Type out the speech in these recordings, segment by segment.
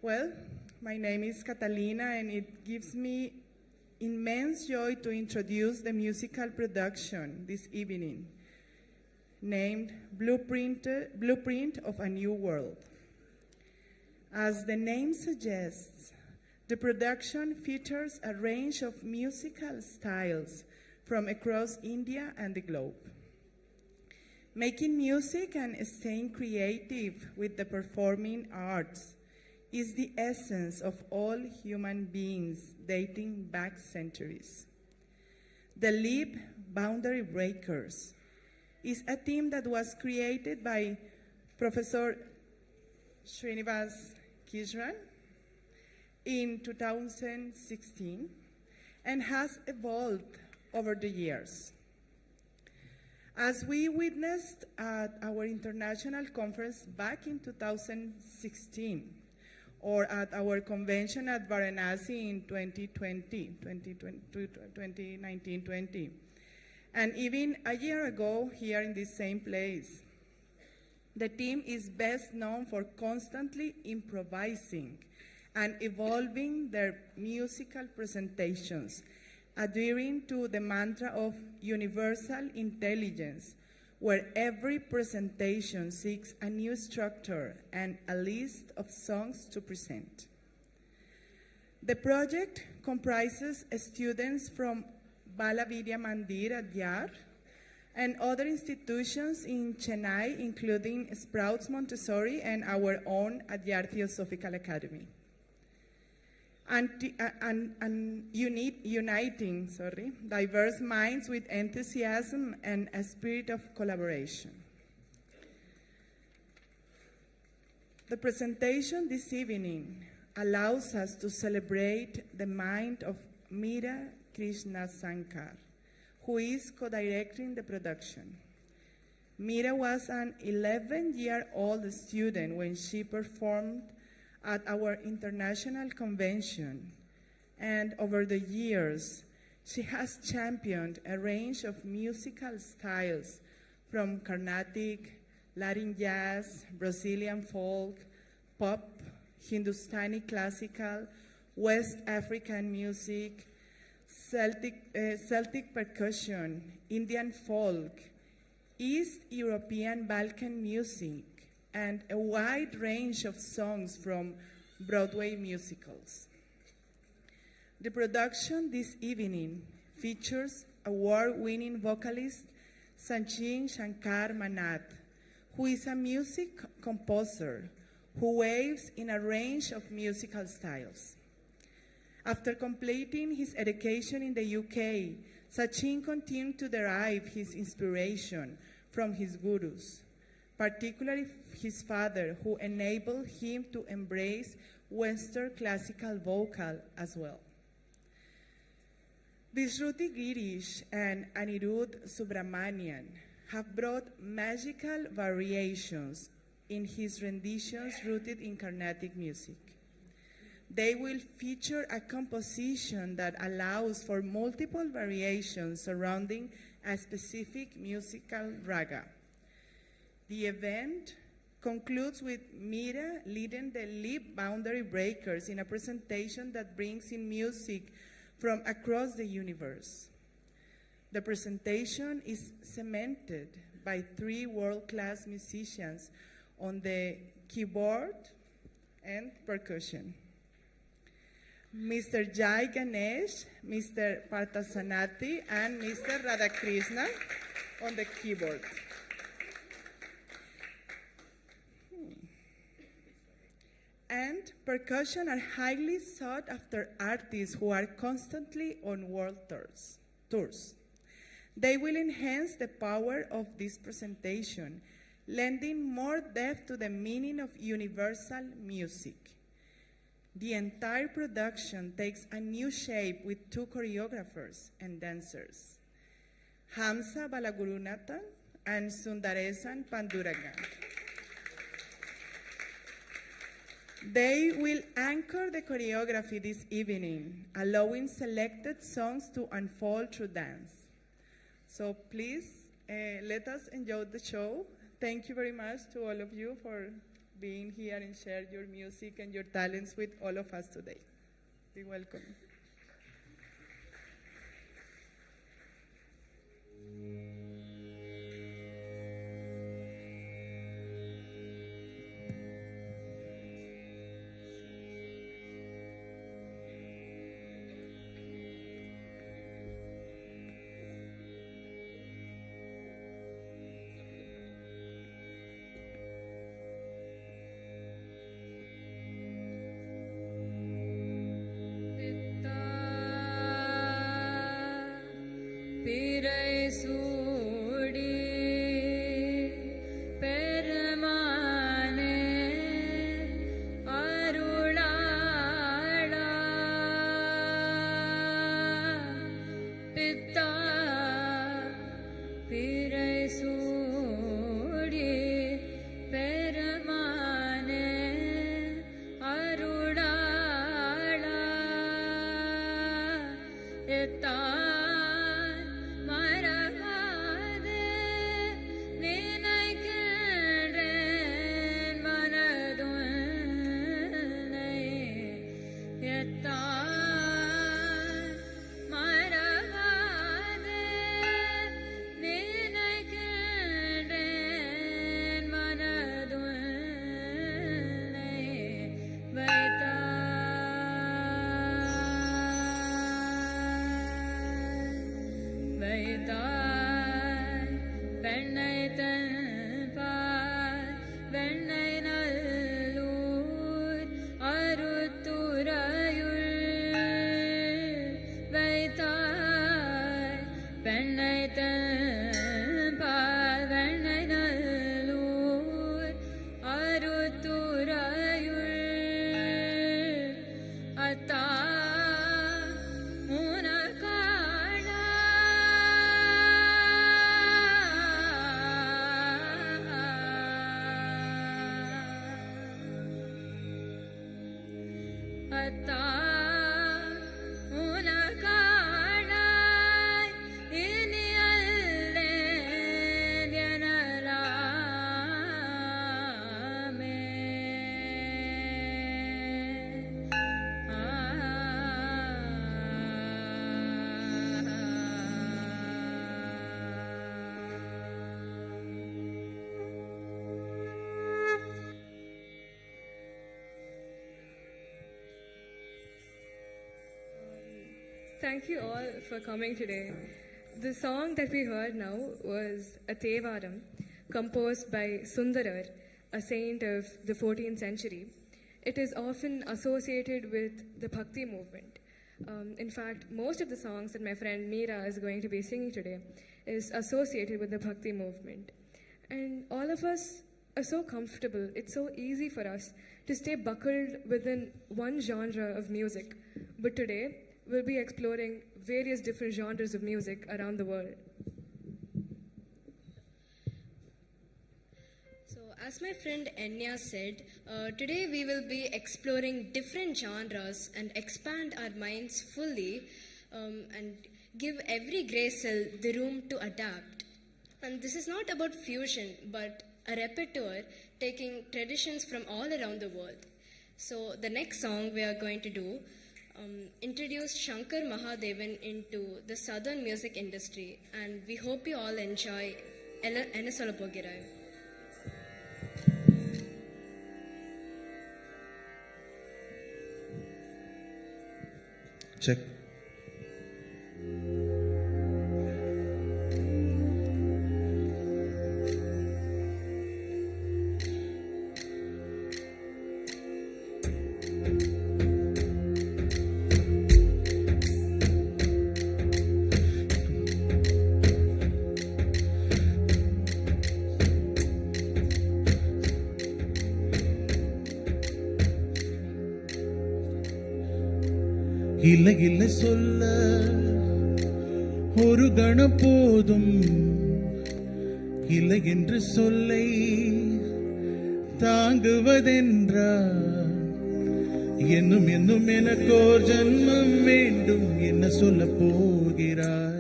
Well, my name is Catalina, and it gives me immense joy to introduce the musical production this evening, named Blueprint of a New World. As the name suggests, the production features a range of musical styles from across India and the globe. Making music and staying creative with the performing arts is the essence of all human beings dating back centuries. The Leap Boundary Breakers is a team that was created by Professor Srinivas Kishran in 2016 and has evolved over the years. As we witnessed at our international conference back in 2016, or at our convention at Varanasi in 2019-20, and even a year ago here in this same place. The team is best known for constantly improvising and evolving their musical presentations, adhering to the mantra of universal intelligence, where every presentation seeks a new structure and a list of songs to present. The project comprises students from Bala Vidya Mandir at Yar and other institutions in Chennai, including Sprouts Montessori and our own at Yar Theosophical Academy. Uniting diverse minds with enthusiasm and a spirit of collaboration. The presentation this evening allows us to celebrate the mind of Meera Krishna Sankar, who is co-directing the production. Meera was an 11-year-old student when she performed at our international convention, and over the years, she has championed a range of musical styles from Carnatic, Latin jazz, Brazilian folk, pop, Hindustani classical, West African music, Celtic percussion, Indian folk, East European Balkan music, and a wide range of songs from Broadway musicals. The production this evening features award-winning vocalist Sachin Shankor Mannath, who is a music composer who waves in a range of musical styles. After completing his education in the UK, Sachin continued to derive his inspiration from his gurus, particularly his father, who enabled him to embrace Western classical vocal as well. Vishruthi Girish and Anirudh Subramanian have brought magical variations in his renditions rooted in Carnatic music. They will feature a composition that allows for multiple variations surrounding a specific musical raga. The event concludes with Meera leading the Leap Boundary Breakers in a presentation that brings in music from across the universe. The presentation is cemented by 3 world-class musicians on the keyboard and percussion. Mr. Jai Ganesh, Mr. Parthasarathy, and Mr. Radhakrishnan on the keyboard. And percussion are highly sought after artists who are constantly on world tours. They will enhance the power of this presentation, lending more depth to the meaning of universal music. The entire production takes a new shape with 2 choreographers and dancers, Hamsa Balagurunathan and Sundaresan Panduragan. They will anchor the choreography this evening, allowing selected songs to unfold through dance. So please, let us enjoy the show. Thank you very much to all of you for being here and share your music and your talents with all of us today. Be welcome. Thank you all for coming today. The song that we heard now was a Thevaram composed by Sundarar, a saint of the 14th century. It is often associated with the Bhakti movement. In fact, most of the songs that my friend Meera is going to be singing today is associated with the Bhakti movement. And all of us are so comfortable. It's so easy for us to stay buckled within one genre of music. But today, we'll be exploring various different genres of music around the world. So, as my friend Enya said, today we will be exploring different genres and expand our minds fully and give every grey cell the room to adapt. And this is not about fusion, but a repertoire taking traditions from all around the world. So, the next song we are going to do introduced Shankor Mahadevan into the southern music industry, and we hope you all enjoy Enasolapogirayu. Check. இல்லை இல்லை சொல்ல ஒரு கணம் போதும், இல்லை என்று சொல்லை தாங்குவதென்றால் என்னும் என்னும் எனக்கோர் ஜன்மம் வேண்டும். என்ன சொல்ல போகிறாய்?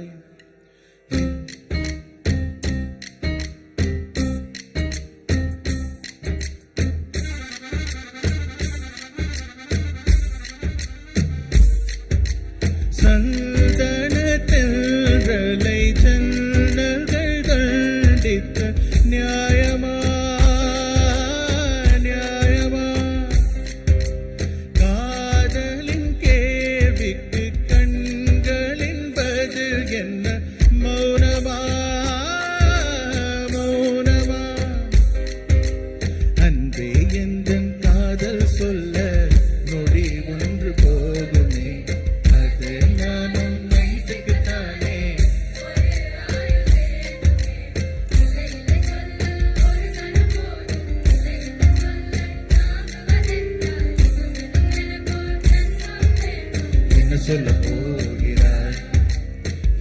சொல்ல போகிறாய்,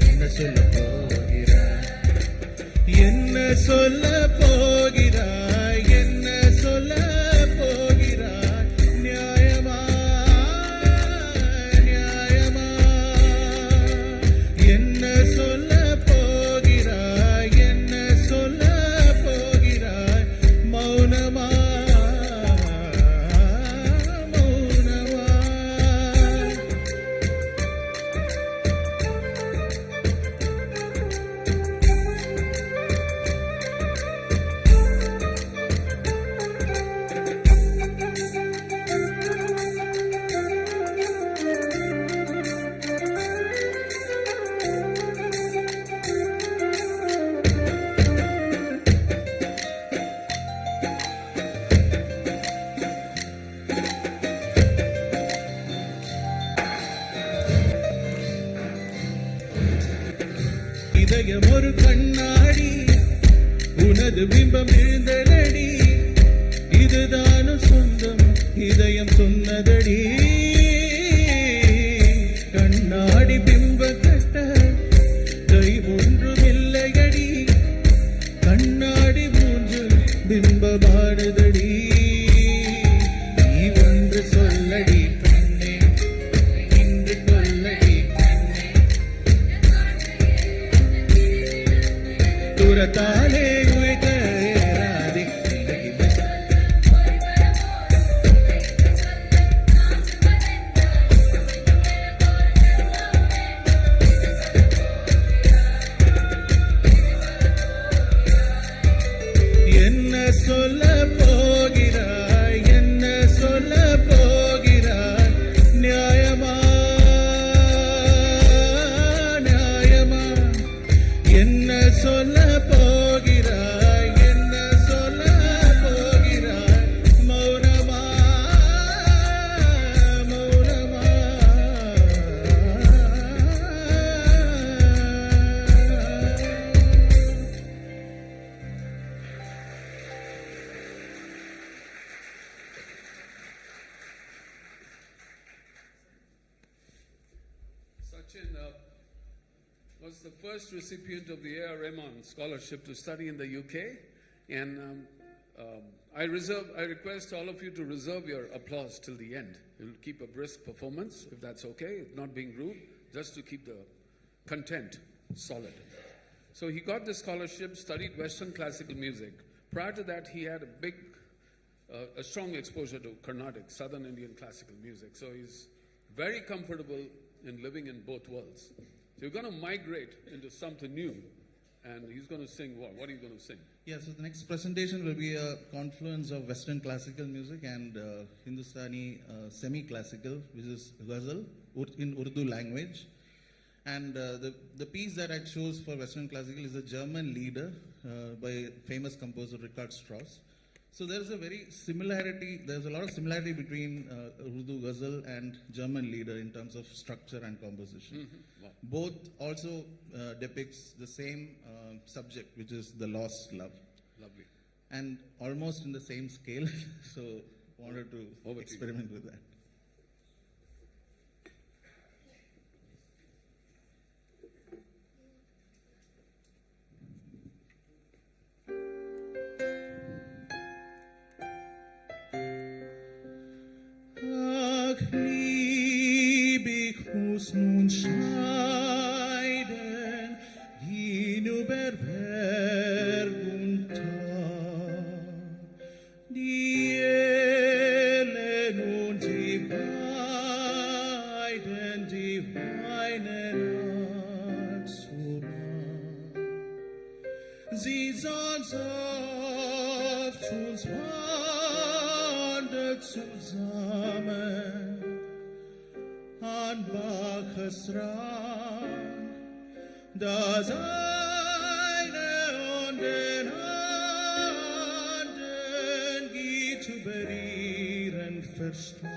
என்ன சொல்ல போகிறாய், என்ன சொல்ல போகிறாய், என்ன சொல்ல போகிறாய், நியாயமா நியாயமா, என்ன சொல்ல போகிறாய், என்ன சொல்ல போகிறாய், மௌனமா மௌனமா. இதயம் ஒரு கண்ணாடி, உனது பிம்பம் விழுந்ததடி, இதுதானும் சொந்தம் இதயம் சொன்னதடி, கண்ணாடி பிம்ப கட்ட கை ஒன்றுமில்லையடி, கண்ணாடி மூன்று பிம்பமானதடி, நீ ஒன்று சொல்லடி பெண்ணே, இன்று கொல்லடி பெண்ணே, துரத்தாலே உயிராதே என்ன சொல்ல போகிறாய், என்ன சொல்ல போகிறாய், நியாயமா நியாயமா, என்ன சொல்ல போகிறாய், என்ன சொல்ல போகிறாய், மௌனமா மௌனமா. Sachin was the first recipient of the A.R. Rahman scholarship to study in the UK, and I request all of you to reserve your applause till the end. We'll keep a brisk performance, if that's okay, not being rude, just to keep the content solid. So he got the scholarship, studied Western classical music. Prior to that, he had a strong exposure to Carnatic, Southern Indian classical music. So he's very comfortable in living in both worlds. So you're going to migrate into something new, and he's going to sing what? What are you going to sing? Yeah, so the next presentation will be a confluence of Western classical music and Hindustani semi-classical, which is ghazal in Urdu language. And the piece that I chose for Western classical is a German lieder by famous composer Richard Strauss. So there's a lot of similarity between Urdu ghazal and German lieder in terms of structure and composition. Mm-hmm. Wow. Both also depicts the same subject, which is the lost love. Lovely. And almost in the same scale, so wanted to Over to experiment with that. Ach, lieb ich muss nun scheiden, hinüber Berg und Tal. Die Ellen und die Weiden, die weinen allzumal. Sie sollen sanft uns wandelt zusammen an Baches Rand, das eine und den anderen geht über ihren Verstand.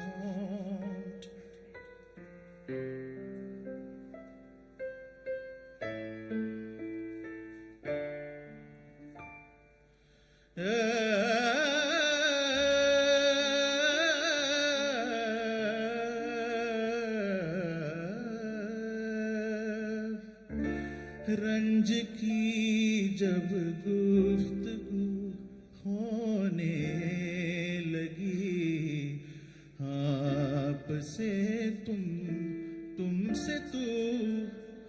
रंज की जब गुफ्तगू होने लगी, आपसे तुमसे तू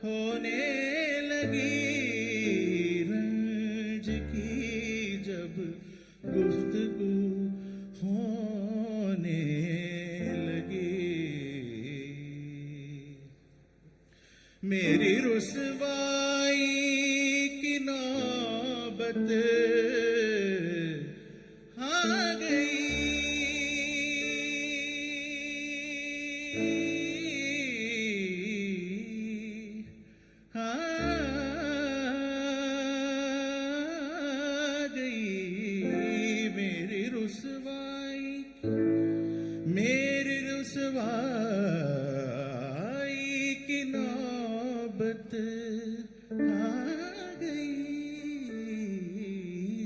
होने लगी, रंज की जब गुफ्तगू होने लगी, मेरी रुसवाई की नौबत आ गई, आ गई, मेरी रुसवाई की नौबत आ गई,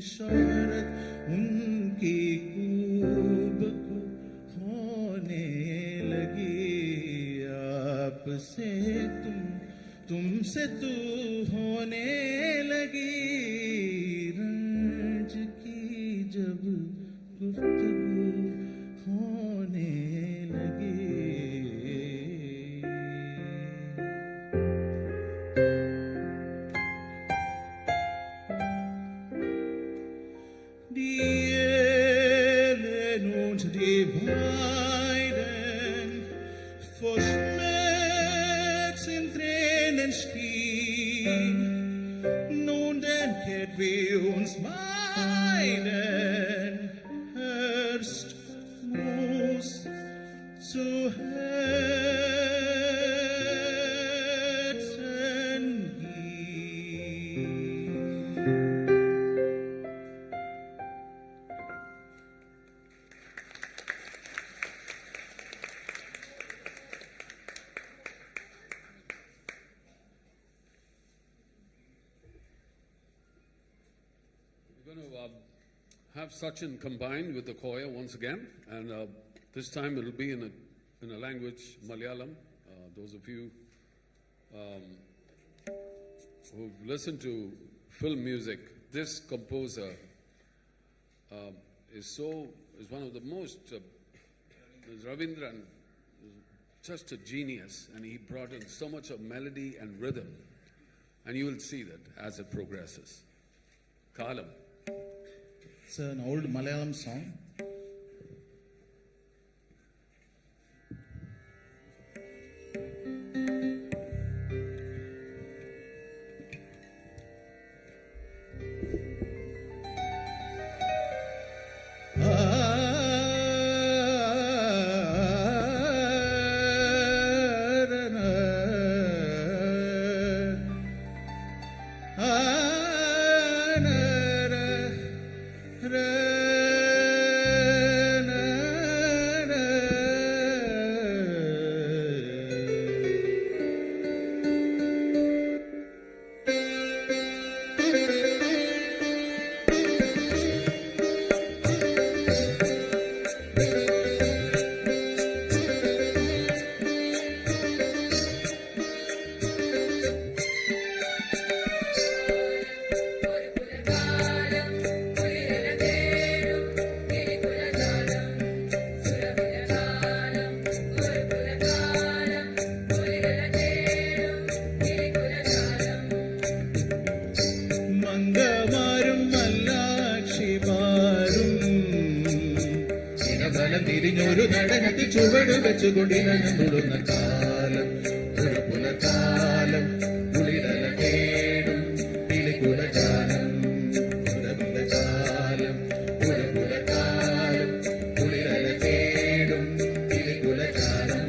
शोहरत उनकी खूब होने लगी, आपसे तुमसे तू होने लगी, रंज की जब गुफ्तगू होने लगी। Die Elend die Weiden vor Schmerz in Tränen stehen, nun denn kehrt wir uns meiden, erst muss zu Herzen gehen. We're going to have Sachin combined with the choir once again, and this time it will be in a language, Malayalam. Those of you who've listened to film music, this composer is one of the most, Ravindran, just a genius, and he brought in so much of melody and rhythm, and you will see that as it progresses. Kalam. It's an old Malayalam song. തിരിഞ്ഞൊരു നടനത്തിൽ ചുവട് വെച്ചുകൊണ്ടിരുന്ന കാലം, ഒരു പുലർക്കാലം, കുളിരല തേടും കിളികുലജാലം, ഒരു പുലർക്കാലം, ഒരു പുലർക്കാലം, കുളിരല തേടും കിളികുലജാലം.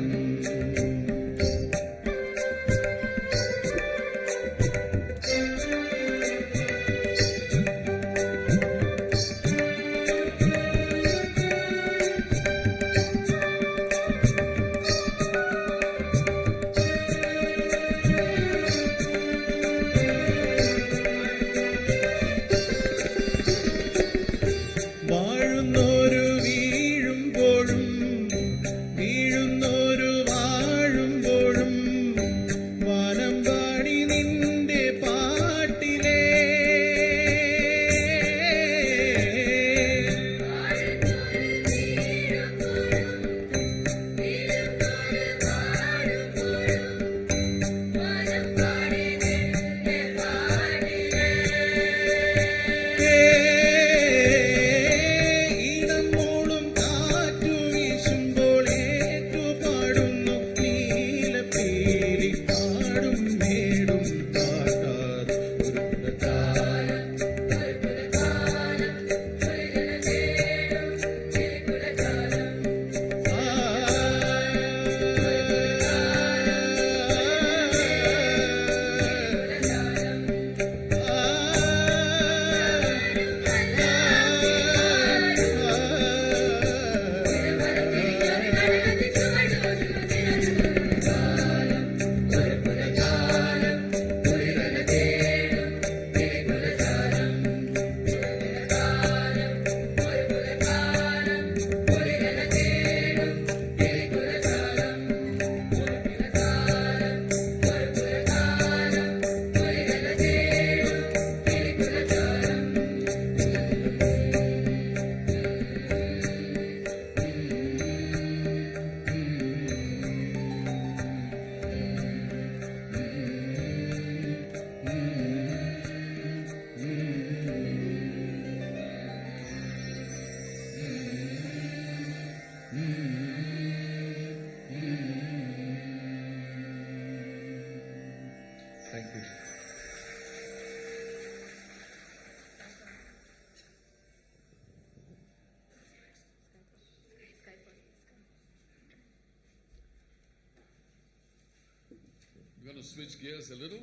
going to switch gears a little.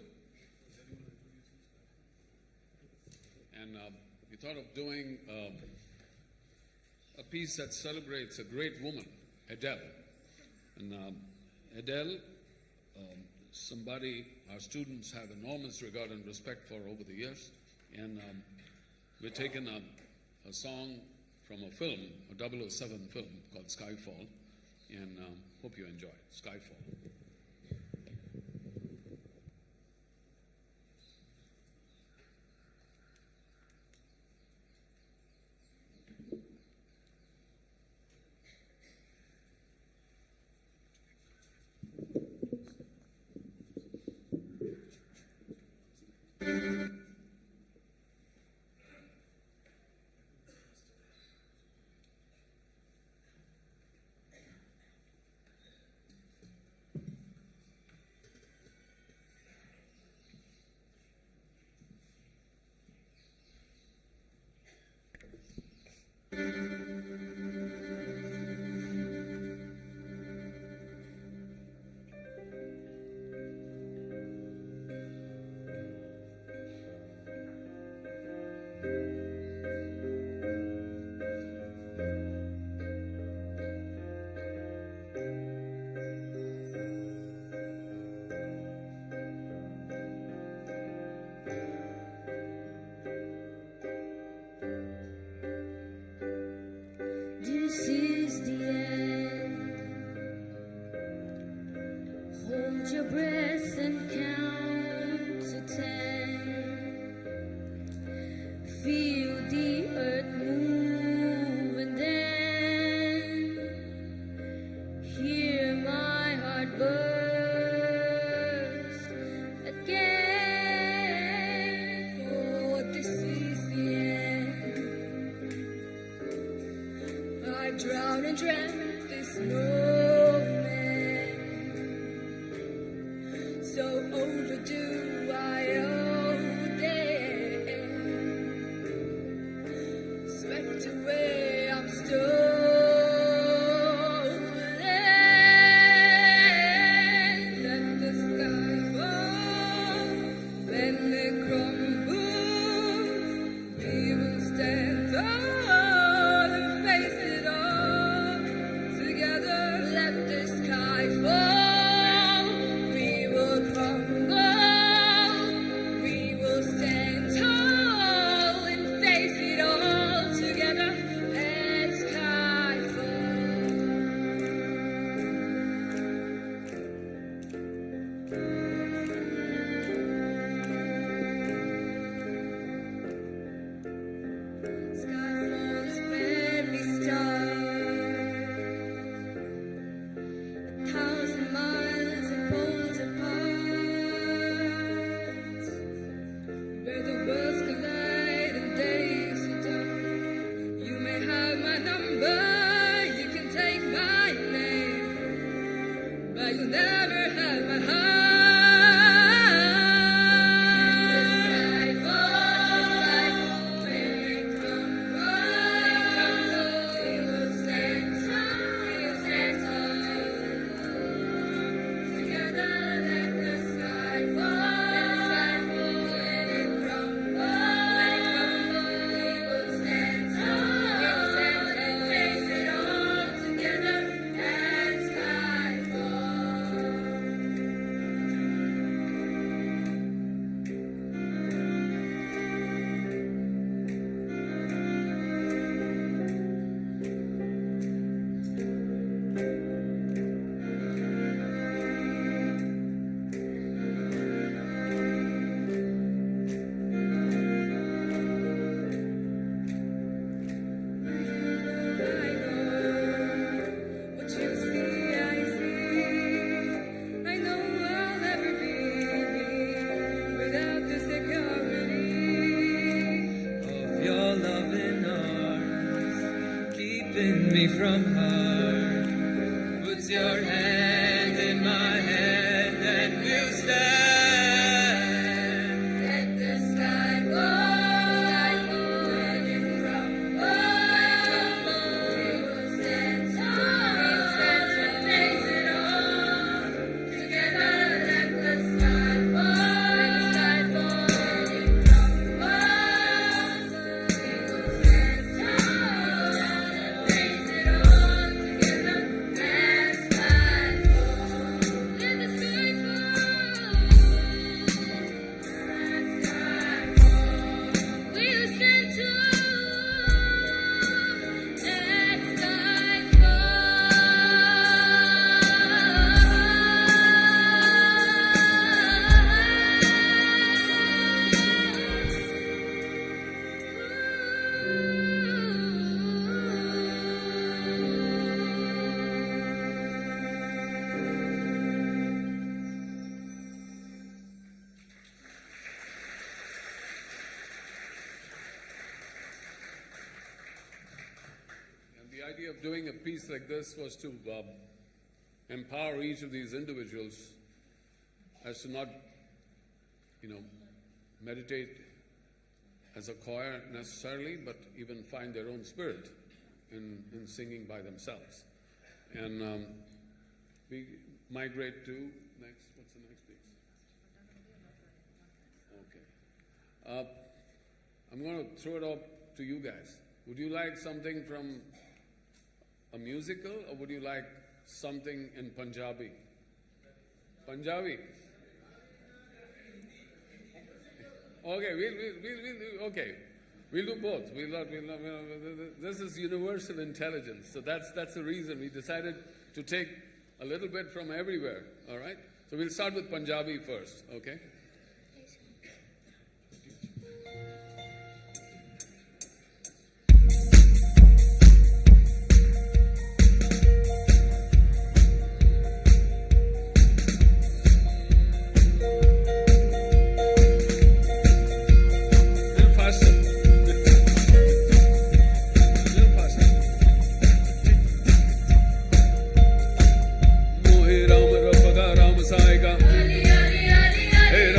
And we thought of doing a piece that celebrates a great woman, Adele. And Adele, somebody our students have enormous regard and respect for over the years. And we're taking a song from a film, a 007 film called Skyfall. And hope you enjoy it. Skyfall. This is the end. Hold your breath and count to 10. Feel the earth move and then hear my heart burst again. For this is the end. I drowned and dreamt this moment, so overdue I owed it. Swept away, I'm stolen. Let the sky fall when it crumbles. We will stand tall and face it all together. Let the sky fall. We will crumble. We will stand tall and face it all together. Let sky fall. Skyfall's very stars, 1,000 miles and poles apart, where the worlds collide and days are dark. You may have my number, you can take my name, but you'll never have my heart. Skyfall, when it crumbles, we will stand tall together. Let the sky fall. When it crumbles, we will stand tall and face it all together. Let sky fall. What you see, I see. I know I'll never be me without the security of your loving arms, keeping me from harm. Put your hand in my hand and we'll stand. Let the sky fall. When it crumbles, we will stand tall and face it all together. Let the sky idea of doing a piece like this was to empower each of these individuals as to not, meditate as a choir necessarily, but even find their own spirit in singing by themselves. And we migrate to next. What's the next piece? Okay. I'm going to throw it up to you guys. Would you like something from a musical, or would you like something in Punjabi? Punjabi. Okay, we'll do both. This is universal intelligence, so that's the reason we decided to take a little bit from everywhere. All right. So we'll start with Punjabi first. Okay. Hey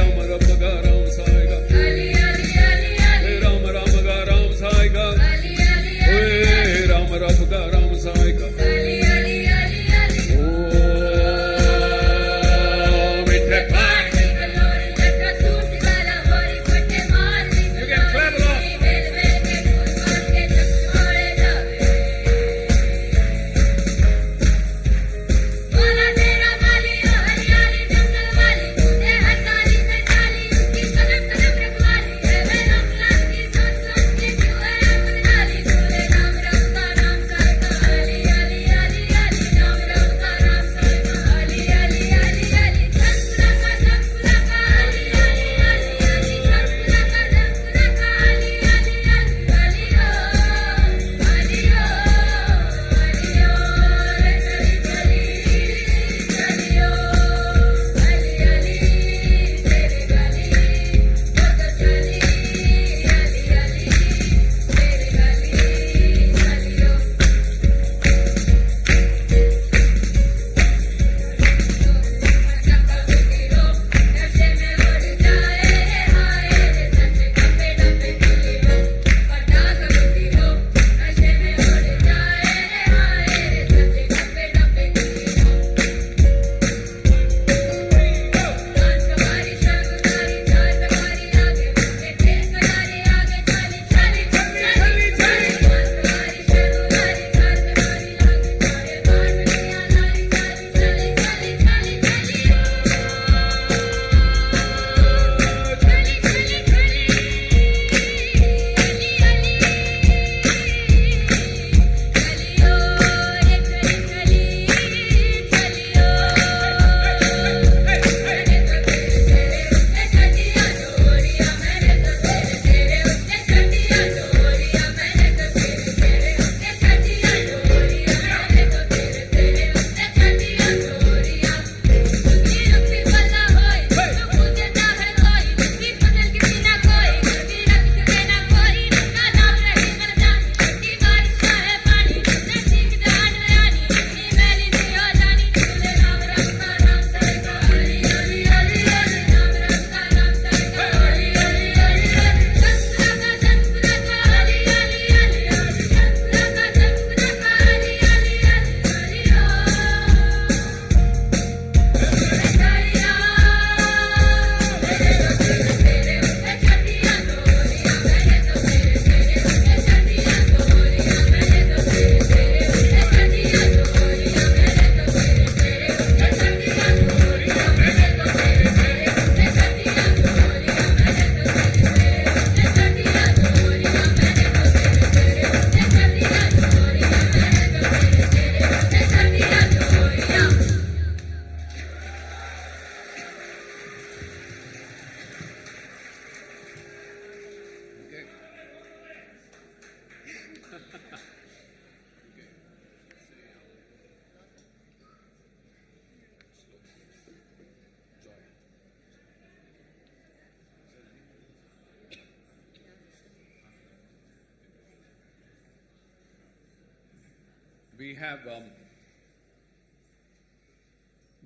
We have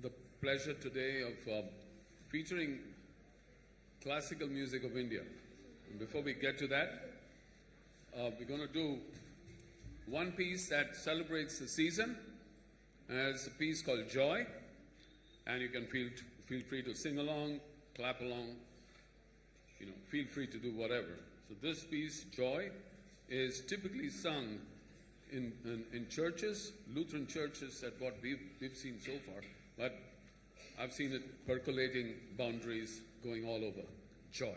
the pleasure today of featuring classical music of India. And before we get to that, we're going to do one piece that celebrates the season. And it's a piece called Joy. And you can feel free to sing along, clap along, feel free to do whatever. So this piece, Joy, is typically sung in churches, Lutheran churches, at what we've seen so far. But I've seen it percolating boundaries, going all over. Joy.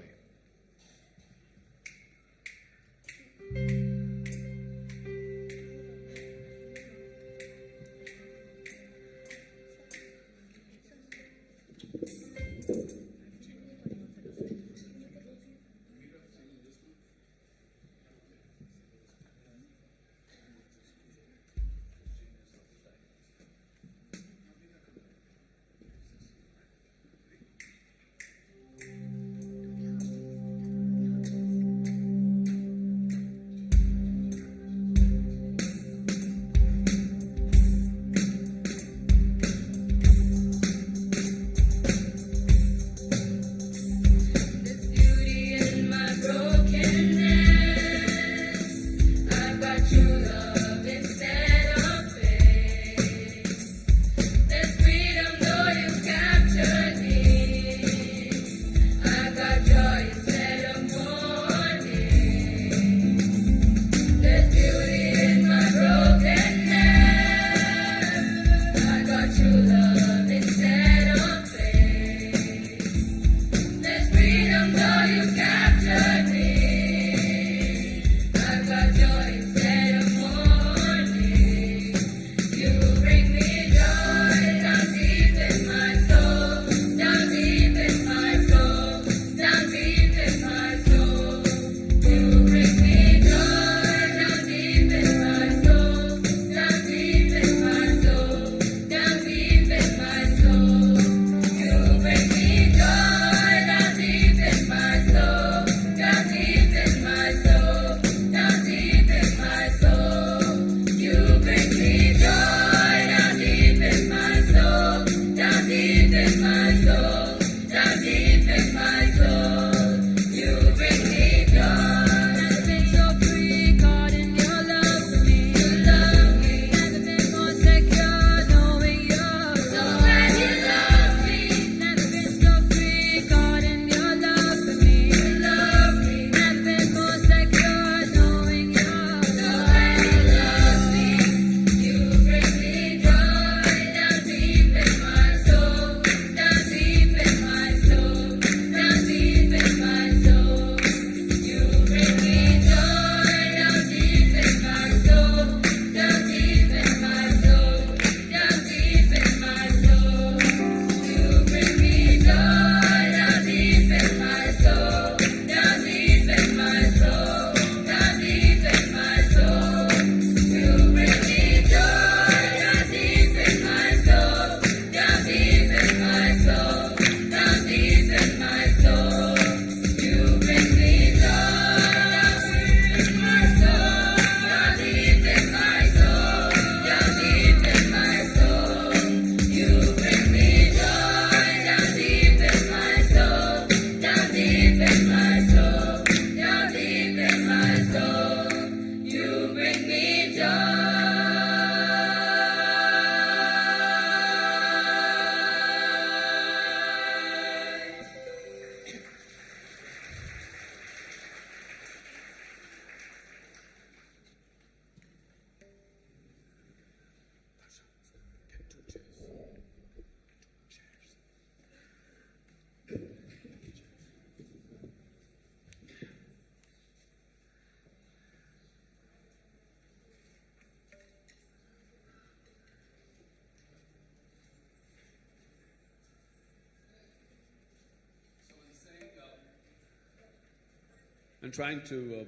And trying to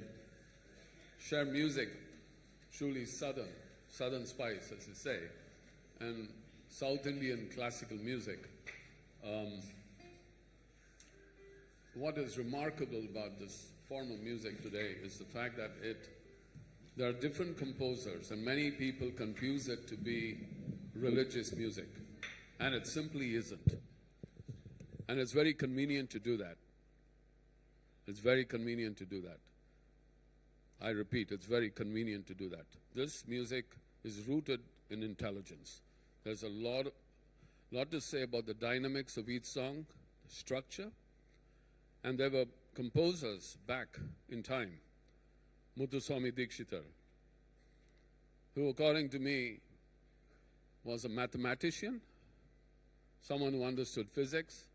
share music, truly southern spice, as you say, and South Indian classical music. What is remarkable about this form of music today is the fact that it There are different composers, and many people confuse it to be religious music, and it simply isn't. And it's very convenient to do that. It's very convenient to do that. I repeat, it's very convenient to do that. This music is rooted in intelligence. There's a lot to say about the dynamics of each song, the structure, and there were composers back in time, Muthuswami Dikshitar, who according to me was a mathematician, someone who understood physics,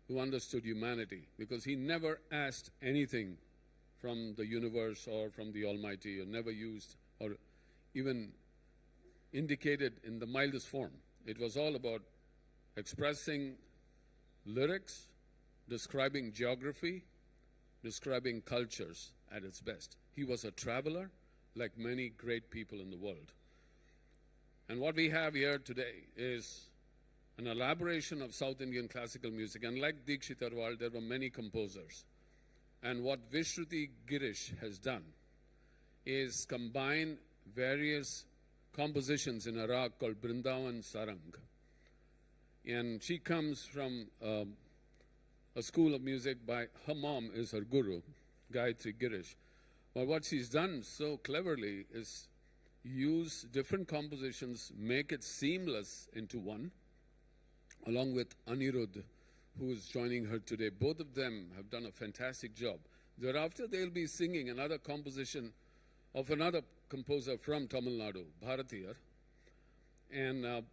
who understood humanity, because he never asked anything from the universe or from the Almighty, or never used or even indicated in the mildest form. It was all about expressing lyrics, describing geography, describing cultures at its best. He was a traveler like many great people in the world. And what we have here today is an elaboration of South Indian classical music. And like Dikshitar, there were many composers. And what Vishruthi Girish has done is combine various compositions in a rag called Brindavan Sarang. And she comes from a school of music by, her mom is her guru, Gayatri Girish. But what she's done so cleverly is use different compositions, make it seamless into one, along with Anirudh, who is joining her today. Both of them have done a fantastic job. Thereafter, they'll be singing another composition of another composer from Tamil Nadu, Bharatiyar, and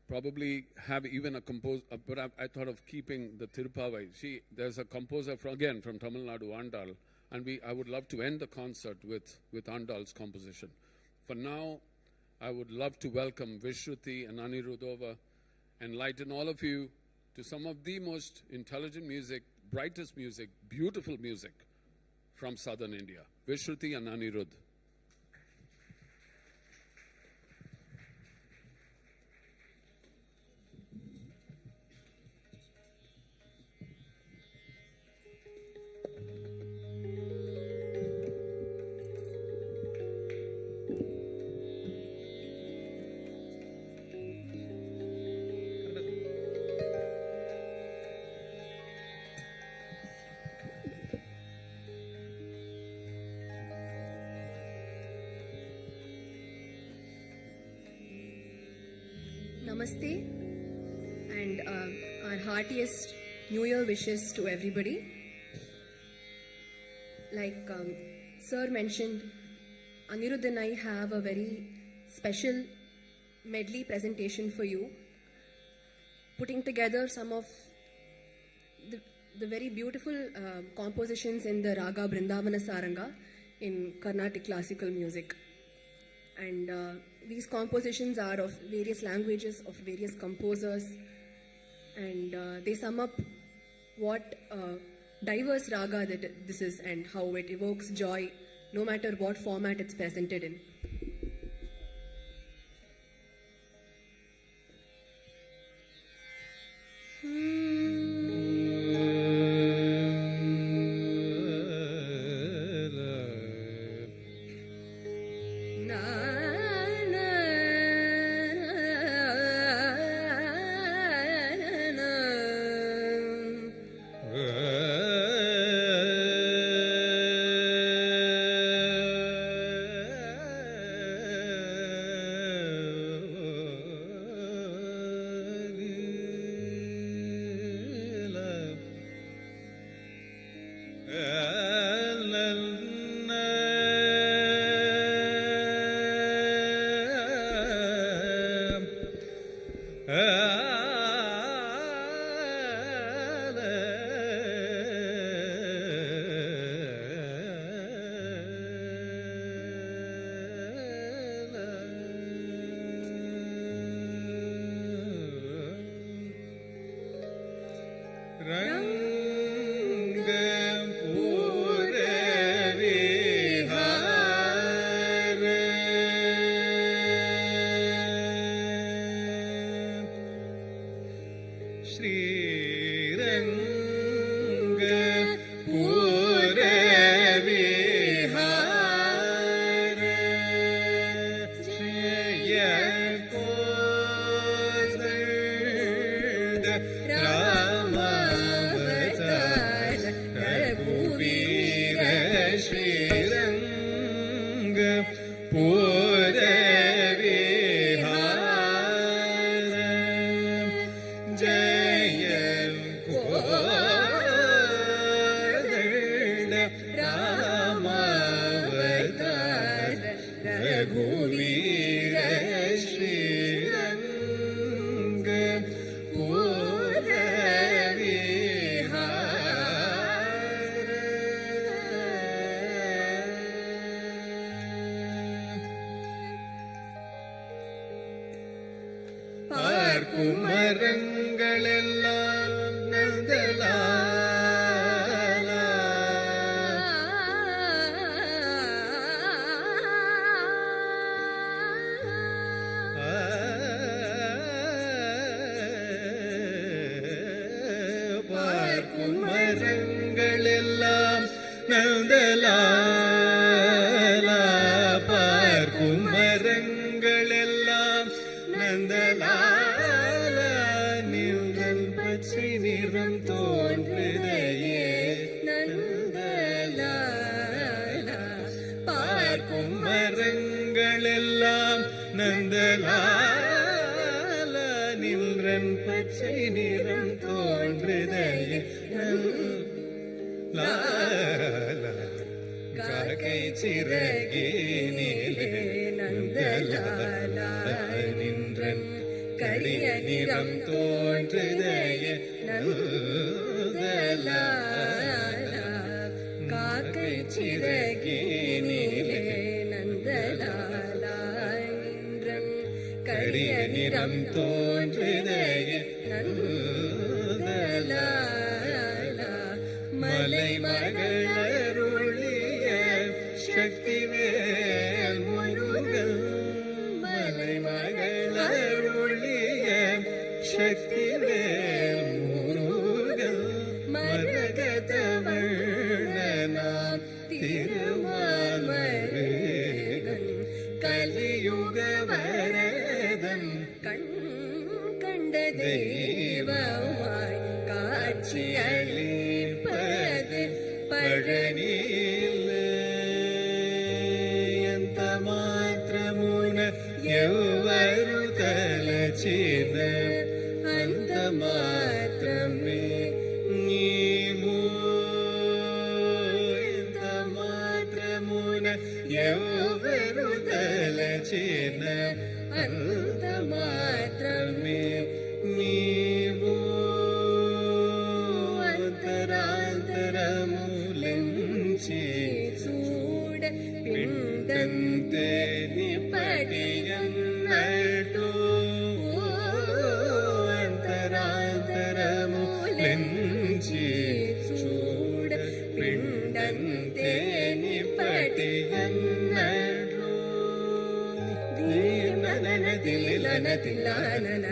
probably have even a composer, but I thought of keeping the Tirupavai. There's a composer from Tamil Nadu, Andal, and I would love to end the concert with Andal's composition. For now, I would love to welcome Vishruthi and Anirudh over, enlighten all of you to some of the most intelligent music, brightest music, beautiful music from southern India. Vishruthi and Anirudh. Namaste and our heartiest New Year wishes to everybody. Like Sir mentioned, Anirudh and I have a very special medley presentation for you, putting together some of the very beautiful compositions in the Raga Brindavana Saranga in Carnatic classical music. And these compositions are of various languages, of various composers, and they sum up what diverse raga that this is and how it evokes joy no matter what format it's presented in. रघुवीर श्रीरंग पूर குமரங்களெல்லாம் நந்தலாலா குமரங்களெல்லாம் நந்தலாலா பார்க்குமரங்களெல்லாம் நந்தலாலா நின்றன் பச்சை நிறம் தோன்றுதையே நந்தலாலா பார்க்கும் மரங்களெல்லாம் நந்தலாலா நின்றன் பச்சை நிறம் தோன்றுதையே லாலா காக்கை சிறகினிலே நந்தலாலா நின்றன் கரிய நிறம் தோன்றுதைய நந்தலாலா காக்கை சிறகினிலே நந்தலாலா நின்றன் கரிய நிறம் தோன்றுதைய நந்தலாலா மலை மகளருளிய சக்திவேல் முருகன் மலை மகளருளிய சக்திவேல் முருகன் மரகதவர்ணனாம் திருமால் மருகன் கலியுக வரதன் கண் கண்ட தெய்வமாய் காட்சி அளிப்பது பழனியில் ఎంత మాత్రమున ఎవరు తలచిన అంత మాత్రమే నీవు ఎంత మాత్రమున ఎవరు తలచిన అంత మాత్రమే నీవు అంతరాంతరములించి చూడ పిండంతే నిపటియన్నట్టు అంతరాంతరములించి చూడ పిండంతే నిపటియన్నట్టు దీనన దిలన తిలానన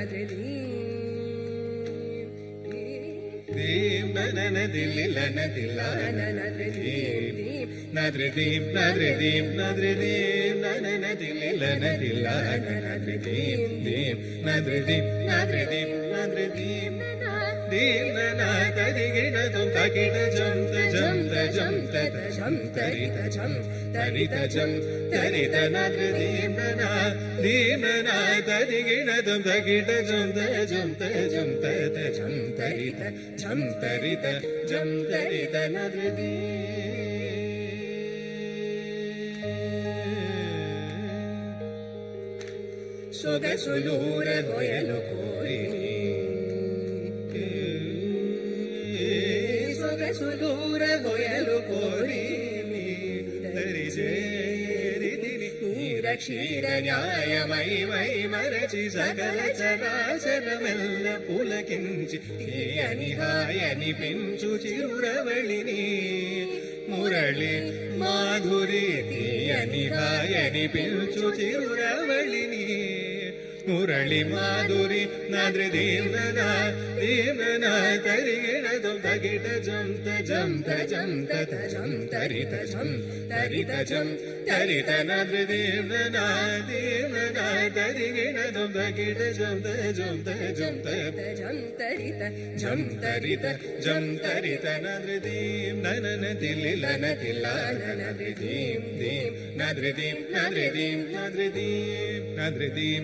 దీం నన దిల్లన దిల్లన నద్రదీం నద్రదీం నద్రదీం నద్రదీం నన దిల్లన దిల్లన నద్రదీం దీం నద్రదీం నద్రదీం నద్రదీం దీం నన తదిగిన తుం తకిట జం తజం తజం తజం తరిత జం తరిత జం తరిత నద్రదీం నన దీం నన తదిగిన తుం తకిట జం తజం తజం తజం తరిత జం తరిత జం తరిత నద్రదీం సొగసులూర హొయలు కోరిని సొగసులూర హొయలు కోరిని దరిచేరితిని క్షీర న్యాయమై వై మరచి సకల చరాచరమెల్ల పులకించి తీయని హాయని పెంచు చిరురవళిని మురళి మాధురి తీయని హాయని పెంచు చిరురవళిని మురళి మాధురి నద్రదీర్నన దీర్నన తరిగిన తుం తగిట జం తజం తజం తజం తరిత జం తరిత జం తరిత నద్రదీర్నన దీర్నన తరిగిన తుం తగిట జం తజం తజం తజం తరిత జం తరిత జం తరిత నద్రదీం ననన తిల్లిలన తిల్లాన నద్రదీం దీం నద్రదీం నద్రదీం నద్రదీం నద్రదీం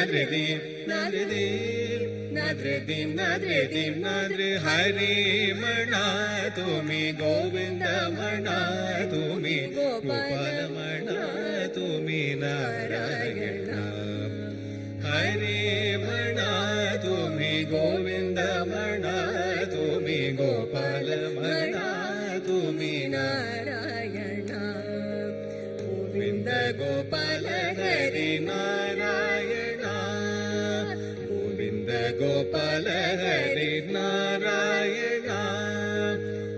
nadridim nadridim nadridim nadridim nadri Hari Mana tumi Govinda Mana tumi Gopala Mana tumi Narayana Hari Mana tumi Govinda Mana tumi Gopala Mana tumi Narayana Govinda Gopala Hari Narayana Govinda Gopala Hari Narayana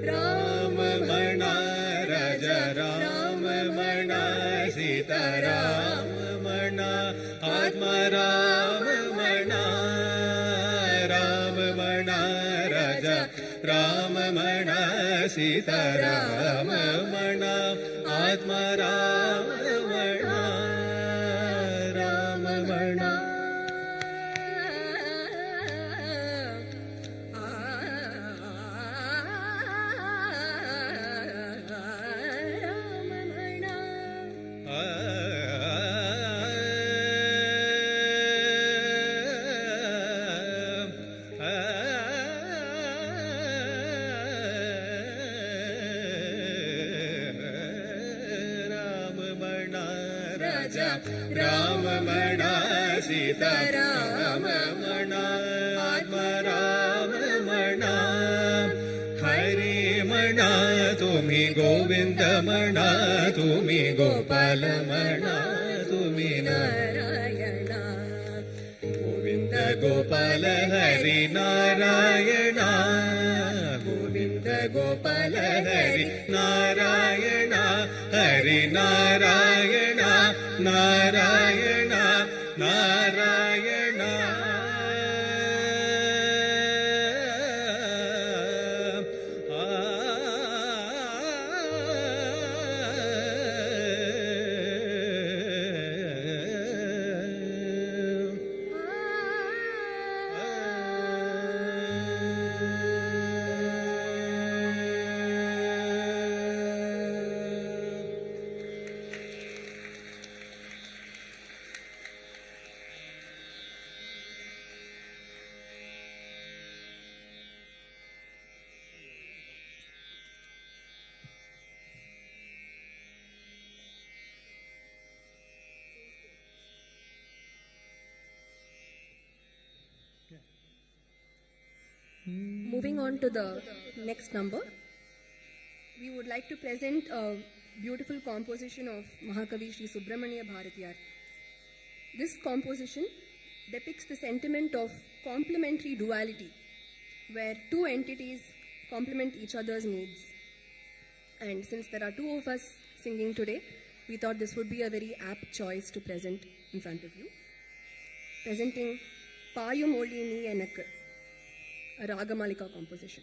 Rama Mana Raja Rama Mana Sita Rama Mana Atma Rama Mana Rama Mana Raja Rama Mana Sita Rama Mana Atma Rama Mana Rama Mana Rama Mana Sita Rama Mana Atma Rama Mana Hari Mana tumi Govinda Mana tumi Gopala Mana tumi Narayana Govinda Gopala Hari Narayana Govinda Gopala Hari Narayana Hari Narayana Narayana Narayana Moving on to the next number, we would like to present a beautiful composition of Mahakavi Sri Subramanya Bharatiyar. This composition depicts the sentiment of complementary duality, where two entities complement each other's needs. And since there are two of us singing today, we thought this would be a very apt choice to present in front of you. Presenting Payum Oli Ni Enakku, a Ragamalika composition.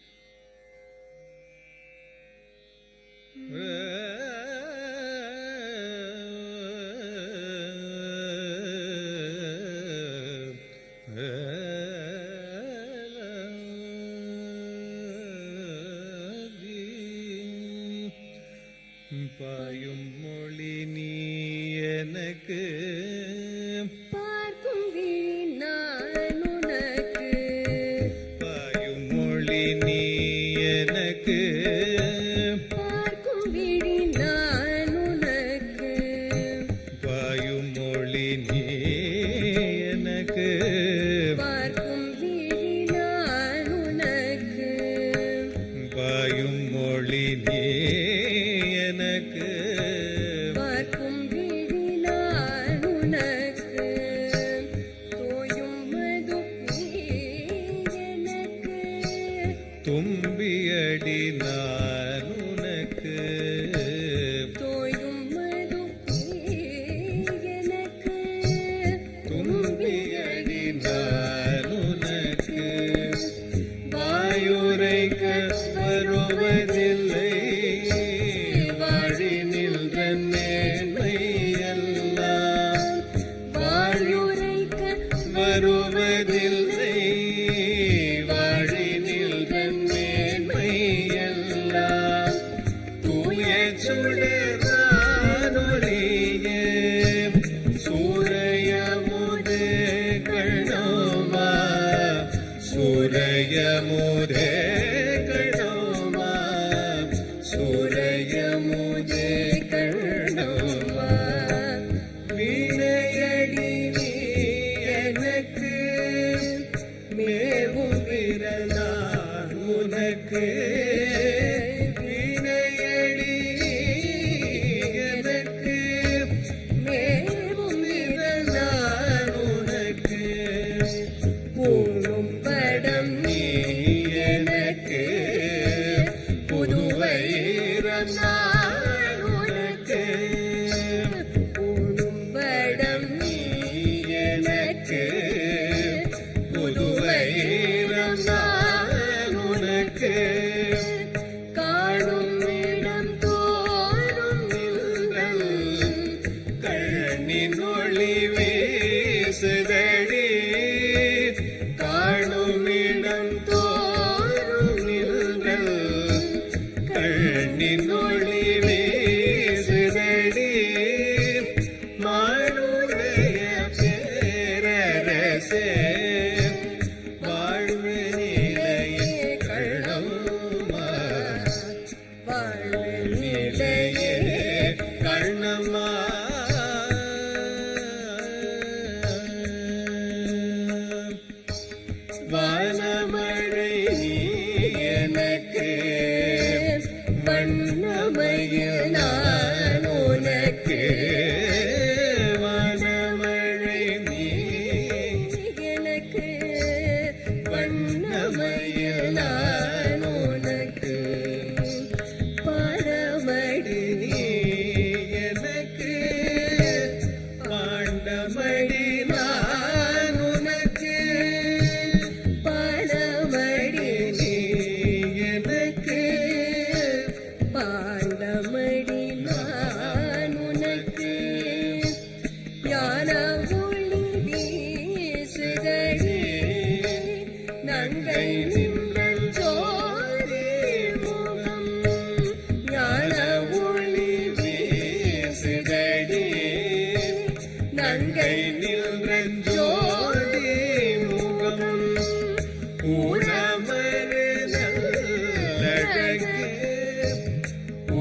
பாயும் மொழி நீ எனக்கு பார்க்கும் விழி நான் உனக்கு பாயும் மொழி நீ எனக்கு பார்க்கும் விழி நான் உனக்கு பாயும் மொழி நீ எனக்கு பார்க்கும் விழி நான் உனக்கு பாயும் மொழி நீ எனக்கு பார்க்கும் விழி நான் உனக்கு தோயும் மது நீ எனக்கு தும்பியடி நான் உனக்கு தோயும் மது நீ எனக்கு தும்பியடி நான் உனக்கு வாயுரைக்க வருவதில்லை வாழி நின்ற மேன்மை எல்லாம் வாயுரைக்க வருவதில்லை வாழி நின்ற மேன்மை எல்லாம் தூய சுடர் வானொலியே சூரைய முதே சூரையமுதே கண்ணம்மா சூரையமுதே கண்ணம்மா வீணையடி நீ எனக்கு மேவும் விரல் நான் உனக்கு வீணையடி நீ எனக்கு மேவும் விரல் நான் உனக்கு பூணும் படம் நீ எனக்கு புதுவைரம் நான் உனக்கு பூணும் படம் நீ எனக்கு புதுவைரம் நான் உனக்கு காணும் இடம் தோறும் நின்றல் கண்ணின் ஒளி வீசுதடி காணுமிடம் தோறும் நின்றல் கண்ணின் ஒளி வீசுதடி மானுடைய பேரரசே வாழ்வு நிலையே கண்ணம்மா வாழ்வு நிலையே கண்ணம்மா வானமழை நீ எனக்கு வண்ணமயில் நான் உனக்கு வானமழை நீ எனக்கு வண்ணமயில் நான் உனக்கு பரமடி நீ எனக்கு பாண்டமடி நான் உனக்கு பரமடி நீ எனக்கு பாண்டமடி நான் உனக்கு ஞான ஒளி வீசுதடி நங்கை நின்றல் ஜோதி முகம் ஞான ஒளி வீசுதடி நங்கை நின்றல் ஜோதி முகம் ஊனமரு நல்லழகு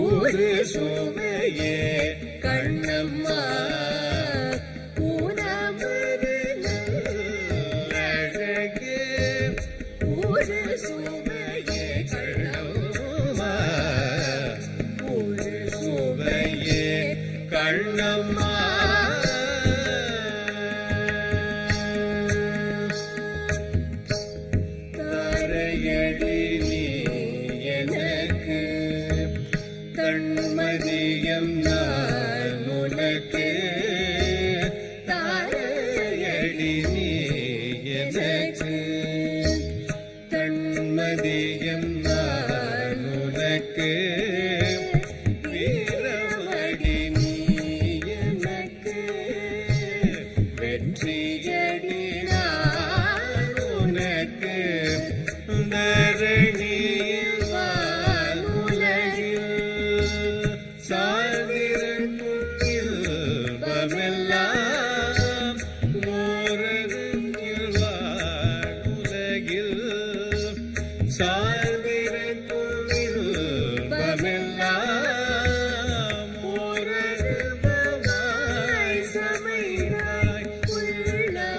ஊரு சுவையே கண்ணம்மா ஊனமரு நல்லழகு ஊரு சுவையே கண்ணம்மா ஊரு சுவையே கண்ணம்மா தாரையடி நீ எனக்கு தன்மதியம் நான் உனக்கு தாரையடி நீ எனக்கு தன்மதியம் நான் உனக்கு வீரமடி நீ எனக்கு வெற்றியடி நான் உனக்கு தரணியில் வானுலகில் சார்ந்திருக்கும் இன்பமெல்லாம் ஓரருங்கில் வானுலகில் சார்ந்திருக்கும் இன்பமெல்லாம் ஓரருபமாய் சமைந்தாய் உள்ளம்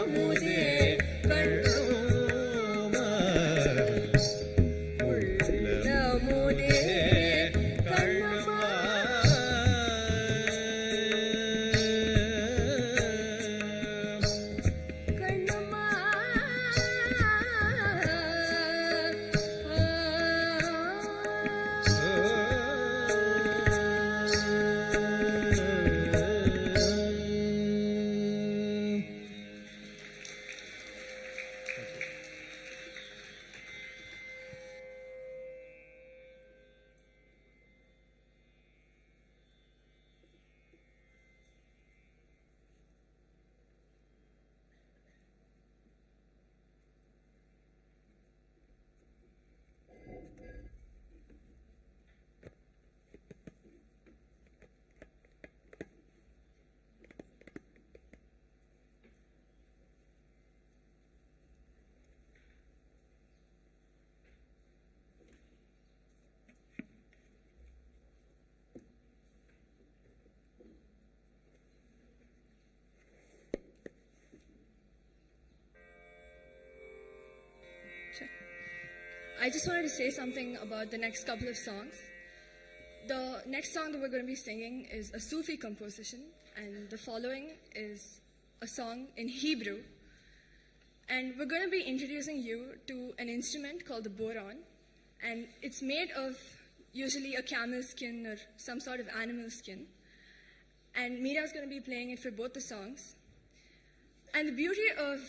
I just wanted to say something about the next couple of songs. The next song that we're going to be singing is a Sufi composition, and the following is a song in Hebrew. And we're going to be introducing you to an instrument called the boron, and it's made of usually a camel skin or some sort of animal skin. And Mira's going to be playing it for both the songs. And the beauty of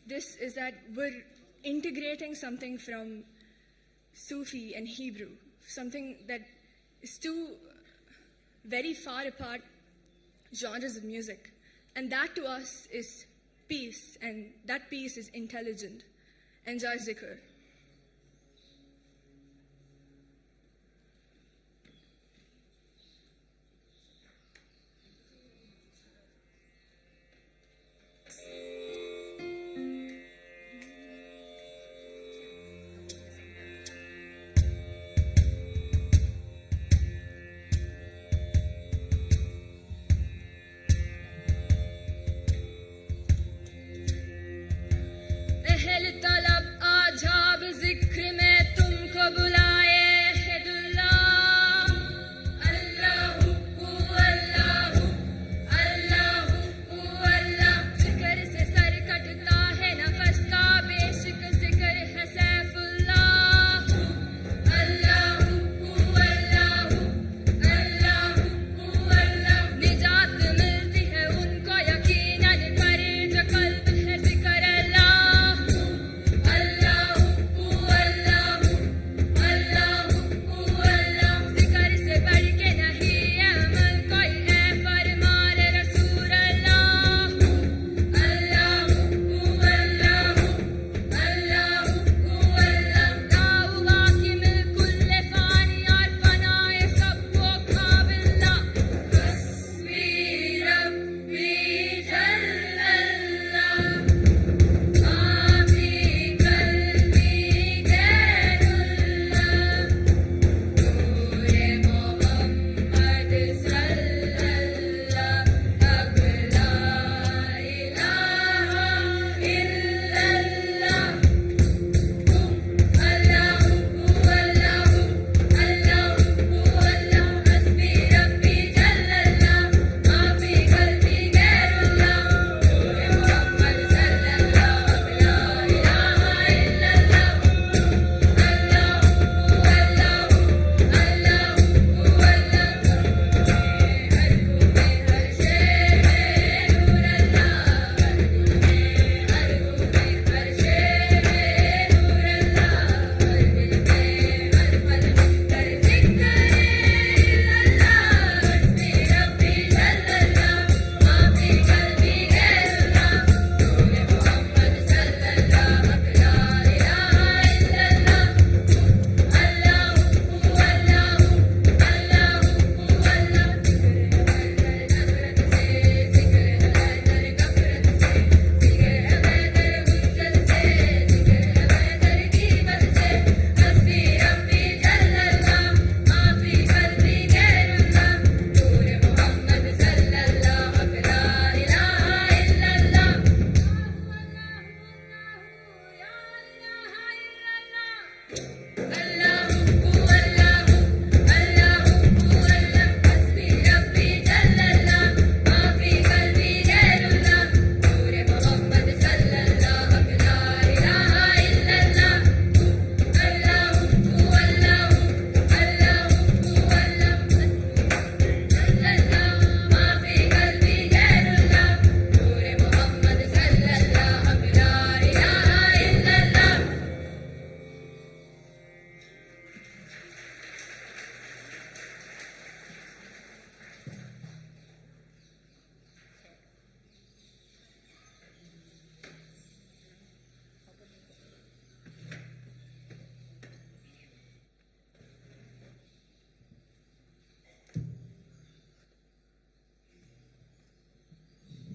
this is that we're integrating something from Sufi and Hebrew, something that is two very far apart genres of music. And that to us is peace, and that peace is intelligent. Enjoy zikr.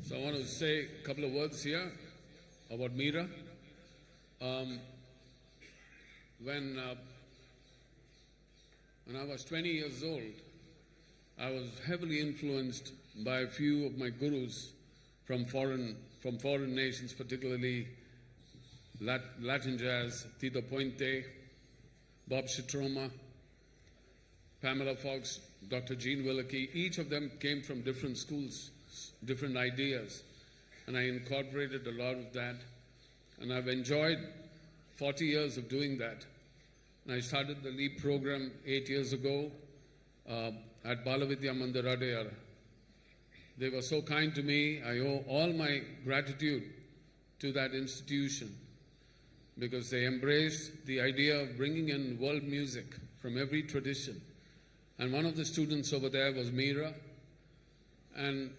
So I want to say a couple of words here about Mira. When I was 20 years old, I was heavily influenced by a few of my gurus from foreign nations, particularly Latin jazz, Tito Puente, Bob Chitroma, Pamela Fox, Dr. Gene Willicke. Each of them came from different schools, different ideas, and I incorporated a lot of that. And I've enjoyed 40 years of doing that. And I started the LEAP program 8 years ago at Balavidya Mandiradayar. They were so kind to me. I owe all my gratitude to that institution because they embraced the idea of bringing in world music from every tradition. And one of the students over there was Mira. And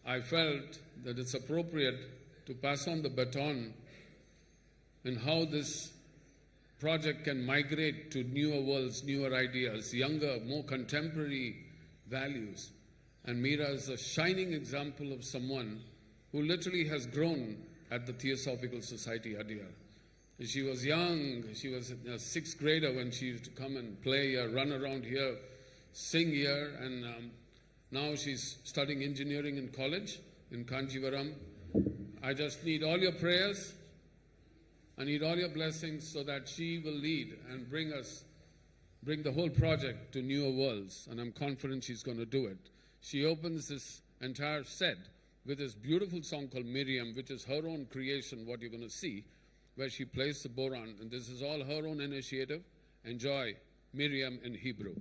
I felt that it's appropriate to pass on the baton in how this project can migrate to newer worlds, newer ideas, younger, more contemporary values. And Mira is a shining example of someone who literally has grown at the Theosophical Society Adyar. She was young, she was a sixth grader when she used to come and play here, run around here, sing here, and now she's studying engineering in college in Kanjivaram. I just need all your prayers. I need all your blessings so that she will lead and bring the whole project to newer worlds, and I'm confident she's going to do it. She opens this entire set with this beautiful song called Miriam, which is her own creation, what you're going to see, where she plays the boron, and this is all her own initiative. Enjoy Miriam in Hebrew.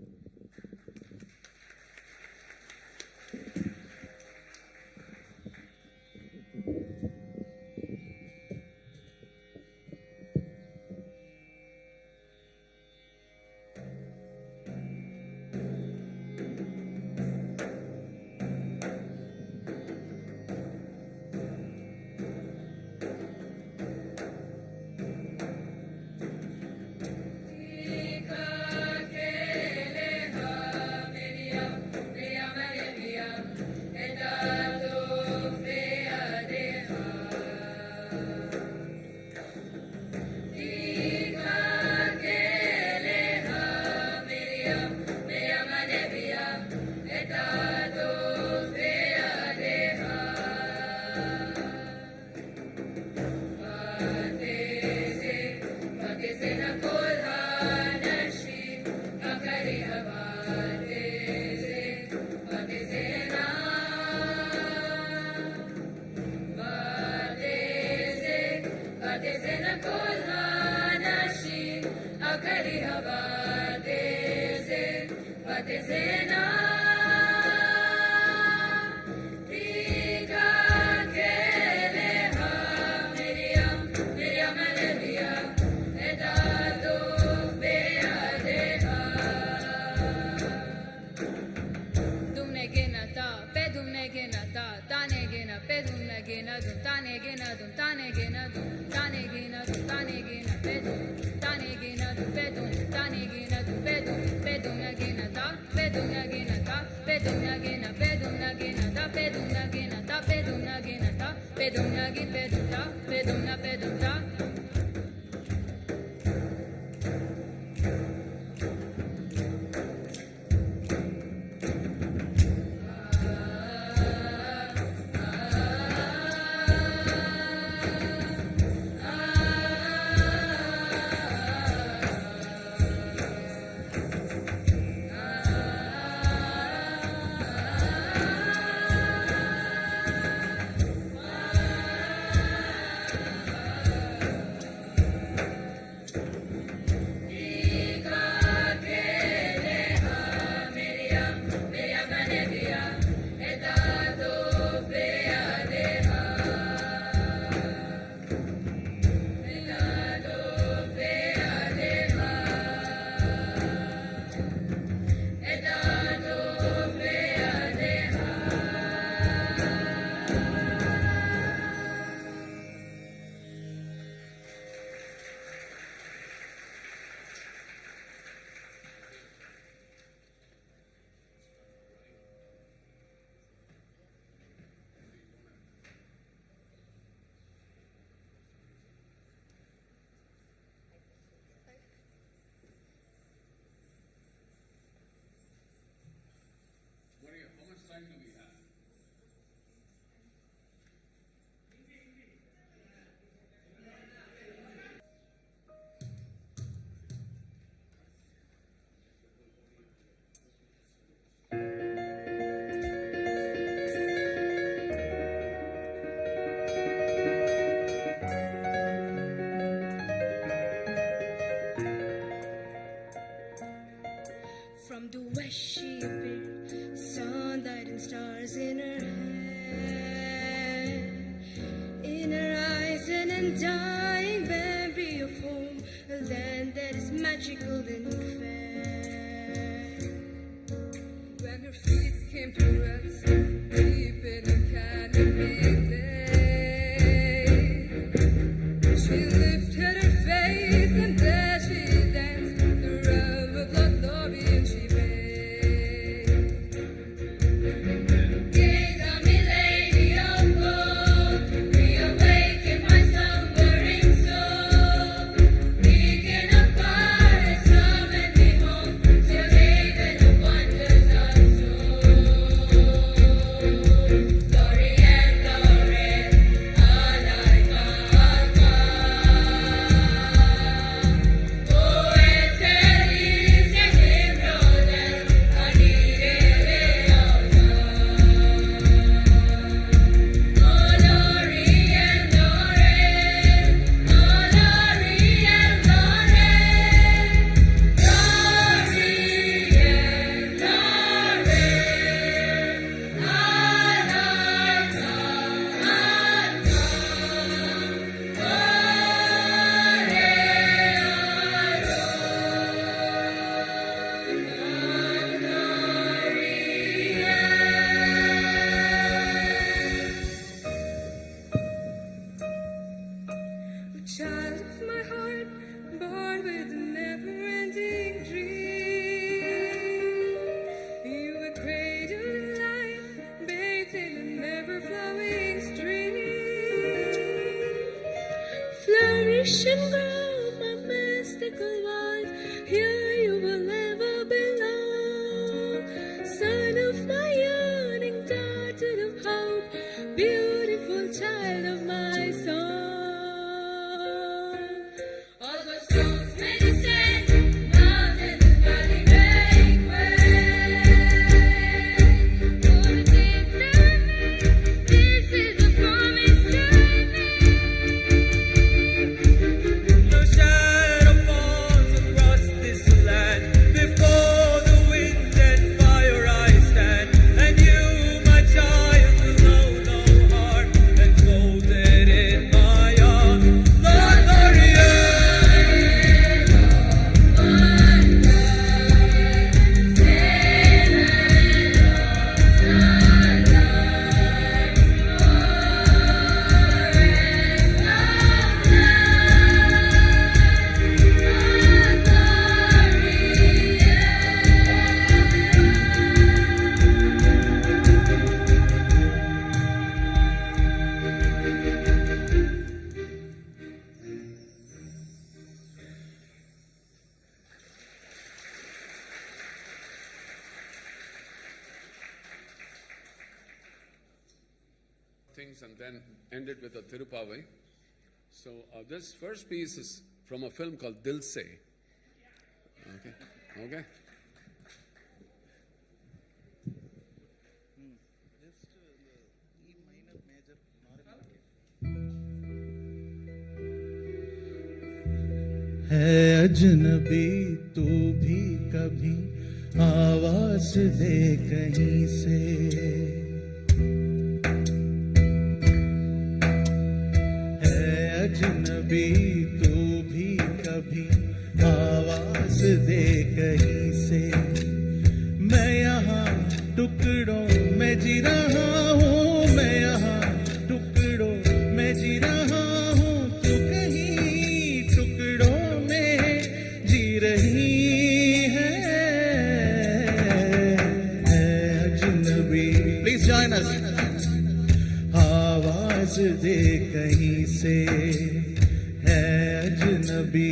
and dying memory of home, a land that is magical and fair. When her feet came to rest deep in a canopy day, she lifted her face and there she danced the realm of Lothlorien and she made. Gaze on me, lady of gold, reawaken my slumbering soul. Beacon of fire, summon me home to a haven of wonders untold. Glory and glory, Alaika, Alka. Oh, it's feliz and Hebrew, Anirudh, A child of my heart, born with a never-ending dream. You were cradled in light, bathed in a never-flowing stream. flourish and grow, my mystical wife. Here you will ever belong. Son of my yearning, daughter of hope, beautiful child of my song. All the stones may descend, mountains and valleys make way. For the days that remain, this is the promise I made. No shadow falls across this land. Before the wind and fire I stand, and you, my child, will know no harm. Enfolded in my arms, Lord Warrior. things and then ended with a Tirupavai. So this first piece is from a film called Dil Se. Okay. Okay. है अजनबी तू भी कभी आवाज दे कहीं से है अजनबी तू भी कभी आवाज दे कहीं से मैं यहाँ टुकड़ों में जी रहा हूँ मैं यहाँ टुकड़ों में जी रहा हूँ तू कहीं टुकड़ों में जी रही है अजनबी प्लीज जॉइन अस आवाज दे कहीं से है अजनबी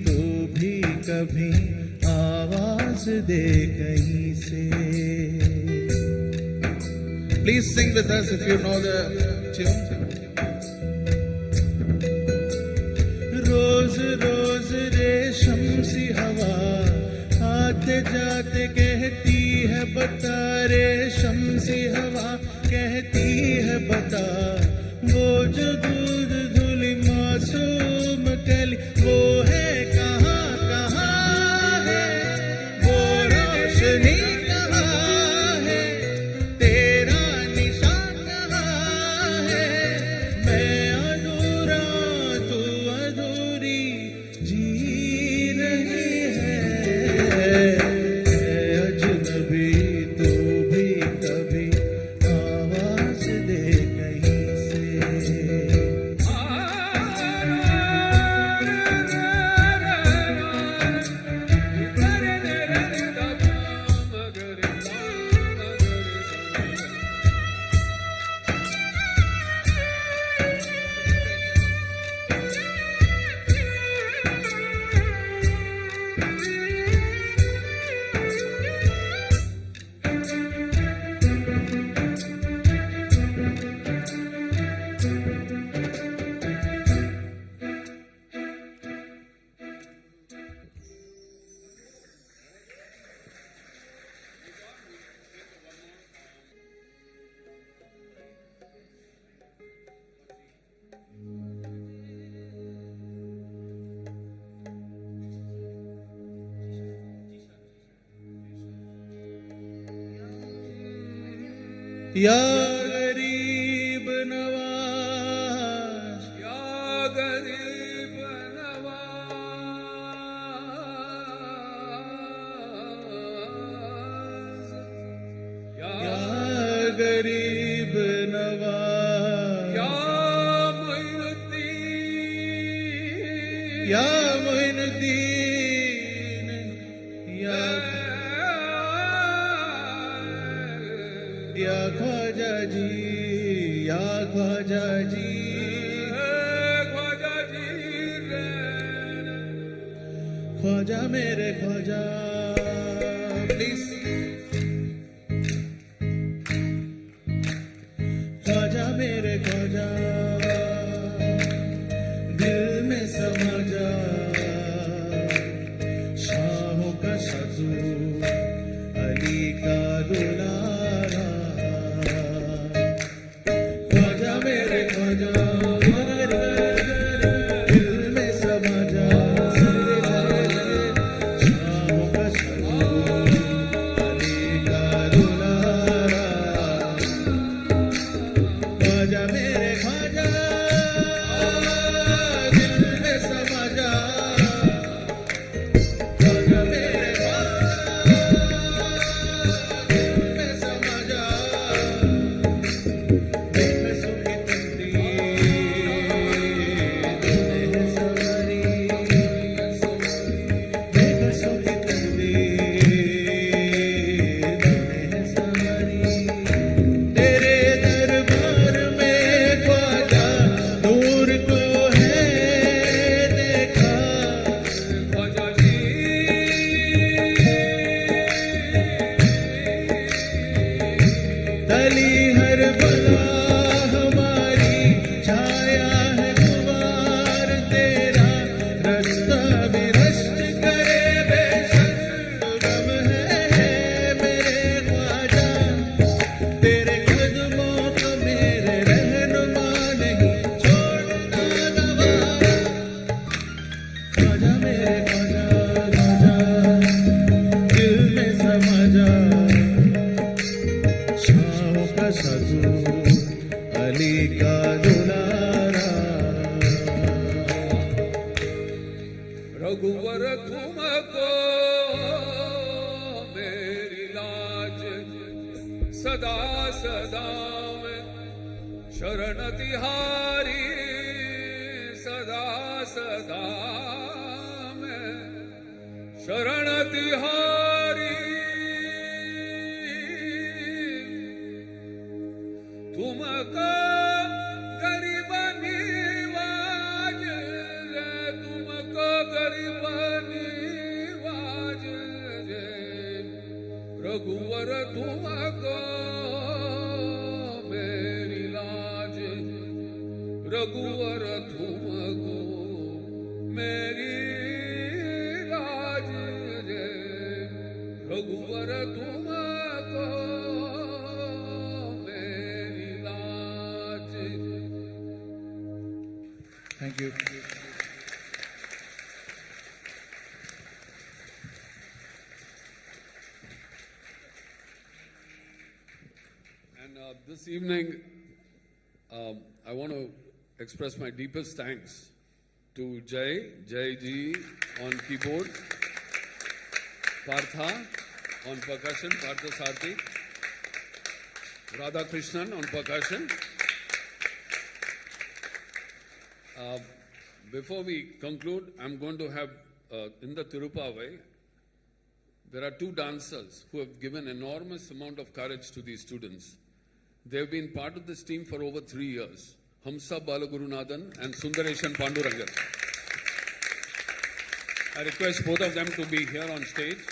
तू भी कभी आवाज दे कहीं से Please sing with us if you know the tune. रोज रोज रेशम सी हवा आते जाते कहती है बता रेशम सी हवा कहती है बता वो जो दूध धुली मासूम कली वो है कहाँ कहाँ है वो रोशनी कहाँ है तेरा निशान कहाँ है मैं अधूरा या गरीब नवाज या गरीब नवाज या गरीब नवाज या मोइनुद्दीन या मोइनुद्दीन या ख्वाजा जी या ख्वाजा जी ख्वाजा जी ख्वाजा मेरे ख्वाजा प्लीज ख्वाजा मेरे ख्वाजा दिल में समा जा शाहों का साजू अली का दुलारा ख्वाजा मेरे ख्वाजा दिल में समा जा शाहों का साजू अली का दुलारा ख्वाजा मेरे ख्वाजा दिल में समा जा ख्वाजा मेरे ख्वाजा दिल में समा जा बेकसों की तकदीर है सवारी बेकसों की तकदीर है सवारी तेरे दरबार में ख्वाजा दूर को है देखा ख्वाजा जी तली हर बला हमारी छाया है गुबार तेरा रास्ता भी रश्क करे बेशक गम है मेरे ख्वाजा तेरे कदमों को मेरे रहनुमा नहीं छोड़ना गवारा ख्वाजा मेरे ख्वाजा ख्वाजा दिल में समा जा शाहों का साजू अली का दुलारा रघुवर तुमको मेरी लाज सदा सदा में शरण तिहारी सदा सदा में शरण तिहारी तुमको गरीब निवाज रे तुमको गरीब निवाज रे रघुवर तुमको मेरी लाज रघुवर तुमको मेरी लाज रे रघुवर तुमको मेरी लाज thank you And this evening, I want to express my deepest thanks to Jai Ji on keyboard, Partha on percussion, Parthasarathy, Radhakrishnan on percussion. Before we conclude, I'm going to have, in the Tirupavai, there are two dancers who have given enormous amount of courage to these students. They've been part of this team for over 3 years. Hamsa Balagurunathan and Sundareshan Pandurangan. I request both of them to be here on stage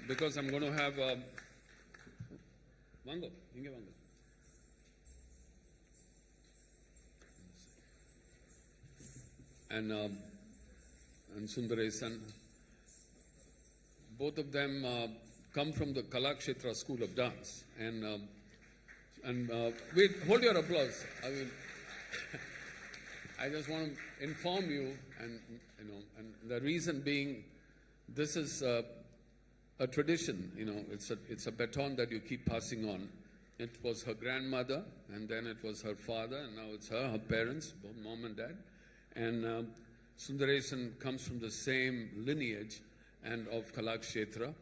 because I'm going to have Vango, Inge Vango. And Sundaresan. Both of them come from the Kalakshetra School of Dance, and And wait, hold your applause. I mean, I just want to inform you, and and the reason being, this is a tradition. It's a baton that you keep passing on. It was her grandmother, and then it was her father, and now it's her parents, both mom and dad. And Sundaresan comes from the same lineage and of Kalakshetra.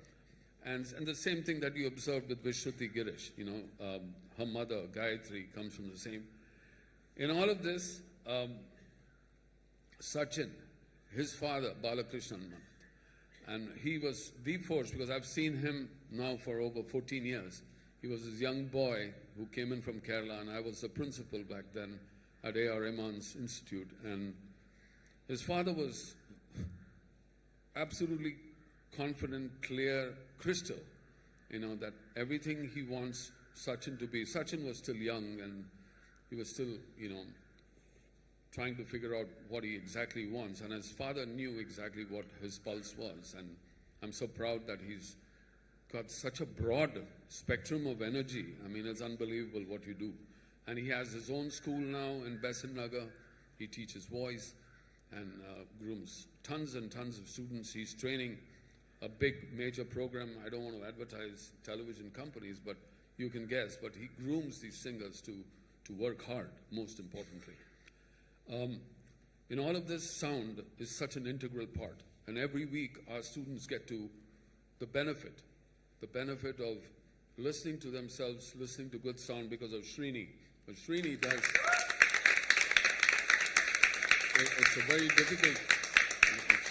And the same thing that you observed with Vishruthi Girish, her mother, Gayatri, comes from the same. In all of this, Sachin, his father, Radhakrishnan, and he was the force, because I've seen him now for over 14 years. He was this young boy who came in from Kerala, and I was the principal back then at A.R. Rahman's Institute. And his father was absolutely confident, clear, crystal, that everything he wants Sachin to be. Sachin was still young, and he was still, trying to figure out what he exactly wants. And his father knew exactly what his pulse was. And I'm so proud that he's got such a broad spectrum of energy. I mean, it's unbelievable what you do. And he has his own school now in Besant Nagar. He teaches voice and grooms tons and tons of students. He's training a big major program. I don't want to advertise television companies, but you can guess. But he grooms these singers to work hard, most importantly. In all of this, sound is such an integral part. And every week our students get to the benefit of listening to themselves, listening to good sound because of Srini. But Srini does, it's a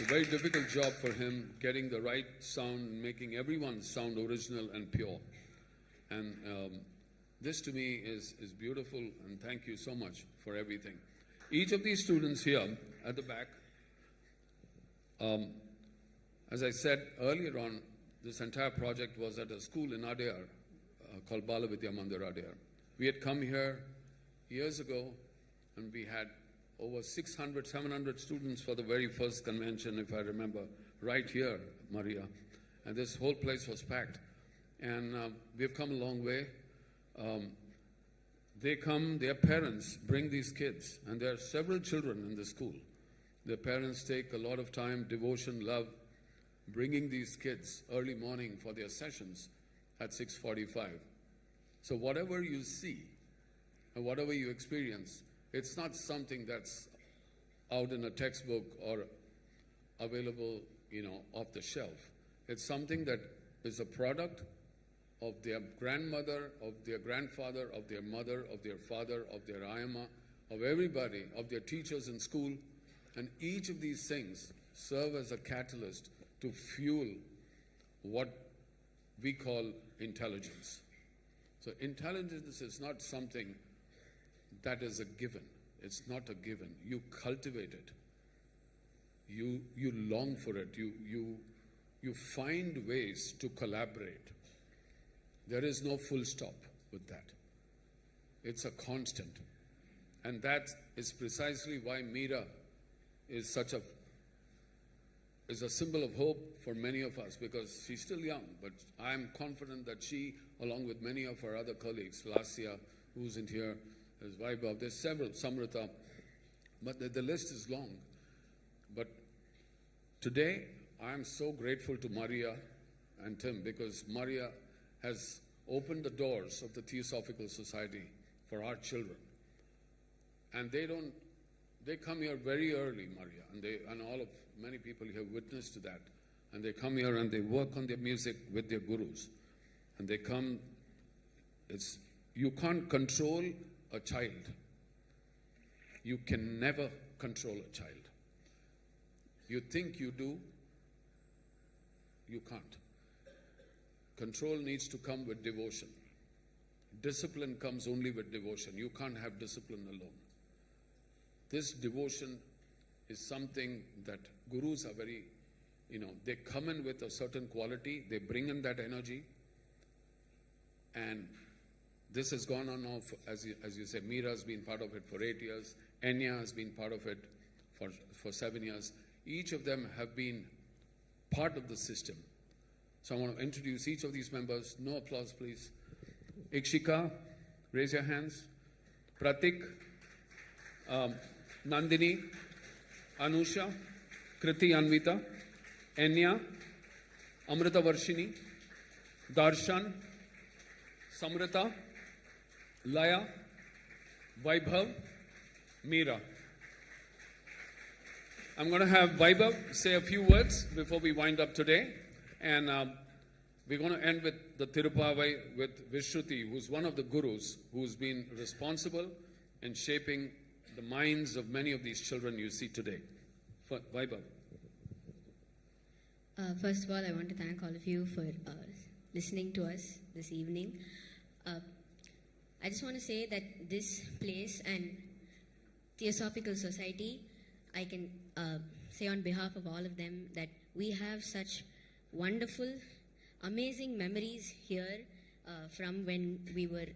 very difficult job for him, getting the right sound, making everyone sound original and pure. And this to me is beautiful, and thank you so much for everything. Each of these students here at the back, as I said earlier on, this entire project was at a school in Adyar called Bala Vidya Mandir Adyar. We had come here years ago, and we had over 600, 700 students for the very first convention, if I remember, right here, Maria. And this whole place was packed. And we've come a long way. Their parents bring these kids, and there are several children in the school. Their parents take a lot of time, devotion, love, bringing these kids early morning for their sessions at 6:45. So whatever you see and whatever you experience, it's not something that's out in a textbook or available, off the shelf. It's something that is a product of their grandmother, of their grandfather, of their mother, of their father, of their ayama, of everybody, of their teachers in school. And each of these things serve as a catalyst to fuel what we call intelligence. So intelligence is not something that is a given. It's not a given. You cultivate it. You long for it. You find ways to collaborate. There is no full stop with that. It's a constant. And that is precisely why Mira is is a symbol of hope for many of us, because she's still young, but I'm confident that she, along with many of her other colleagues, Lasya, who's in here, there's Vaibhav, there's several, Samrita, but the list is long. But today, I'm so grateful to Maria and Tim, because Maria has opened the doors of the Theosophical Society for our children. And they come here very early, Maria, and many people here witness to that. And they come here and they work on their music with their gurus. And they come, you can't control a child. You can never control a child. You think you do, you can't. Control needs to come with devotion. Discipline comes only with devotion. You can't have discipline alone. This devotion is something that gurus are very, they come in with a certain quality, they bring in that energy, and this has gone on now, as you say, Mira has been part of it for 8 years, Enya has been part of it for 7 years. Each of them have been part of the system. So I want to introduce each of these members. No applause, please. Ikshika, Raise your hands. Pratik, Nandini, Anusha, Kriti Anvita, Enya, Amrita Varshini, Darshan, Samrita, Laya, Vaibhav, Meera. I'm going to have Vaibhav say a few words before we wind up today. And we're going to end with the Tirupavai with Vishruthi, who's one of the gurus who's been responsible in shaping the minds of many of these children you see today. Vaibhav. First of all, I want to thank all of you for listening to us this evening. I just want to say that this place and Theosophical Society, I can say on behalf of all of them that we have such wonderful, amazing memories here from when we were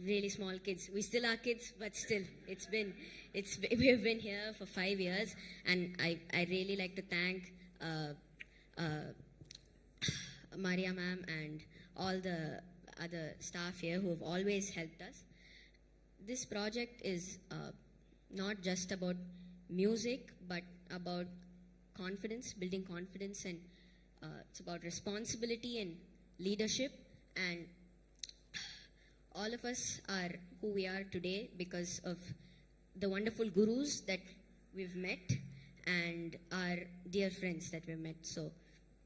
really small kids. We still are kids, but still, we have been here for 5 years, and I really like to thank Maria ma'am and all the other staff here who have always helped us. This project is not just about music, but about confidence, building confidence, and it's about responsibility and leadership. And all of us are who we are today because of the wonderful gurus that we've met and our dear friends that we've met. So,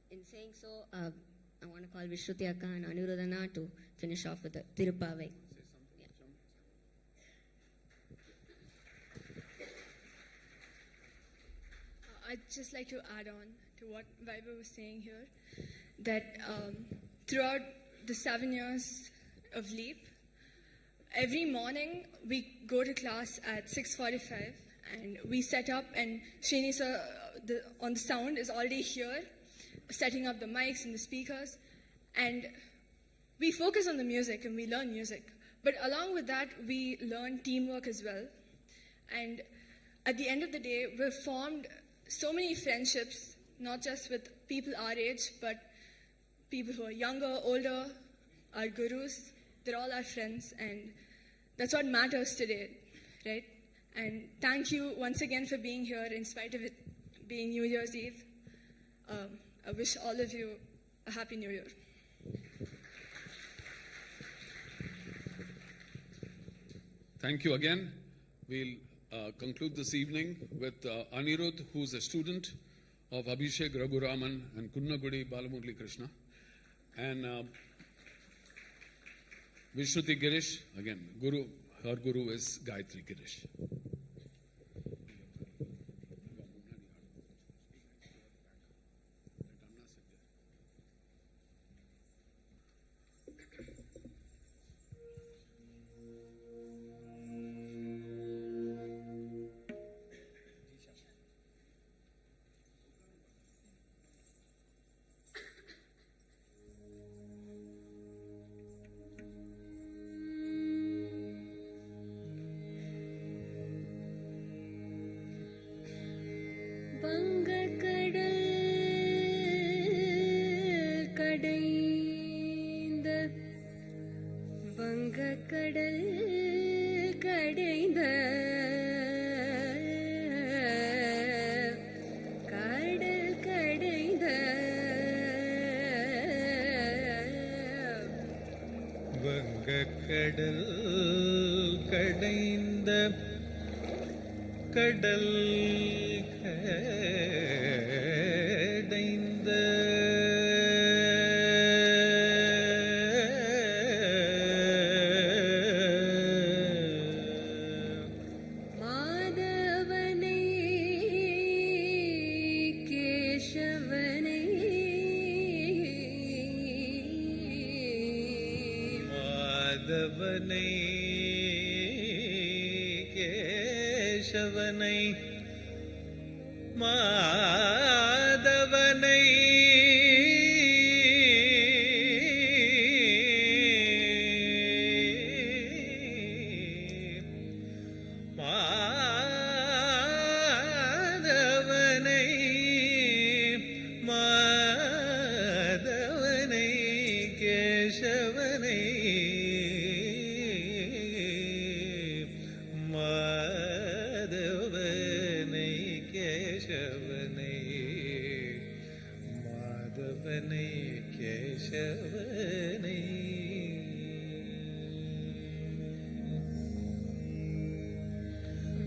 in saying so, I want to call Vishruthi Akka and Anirudh to finish off with the Tirupavai. I'd just like to add on to what Vaibhav was saying here, that throughout the 7 years of LEAP, every morning we go to class at 6:45 and we set up, and Srini sir on the sound is already here, setting up the mics and the speakers, and we focus on the music and we learn music. But along with that, we learn teamwork as well. And at the end of the day, we've formed so many friendships, not just with people our age, but people who are younger, older, our gurus. They're all our friends, and that's what matters today, right? And thank you once again for being here in spite of it being New Year's Eve. I wish all of you a Happy New Year. Thank you again. We'll conclude this evening with Anirudh, who's a student of Abhishek Raghuraman and Kunnagudi Balamurli Krishna. And Vishruthi Girish, again, Guru, her Guru is Gayatri Girish.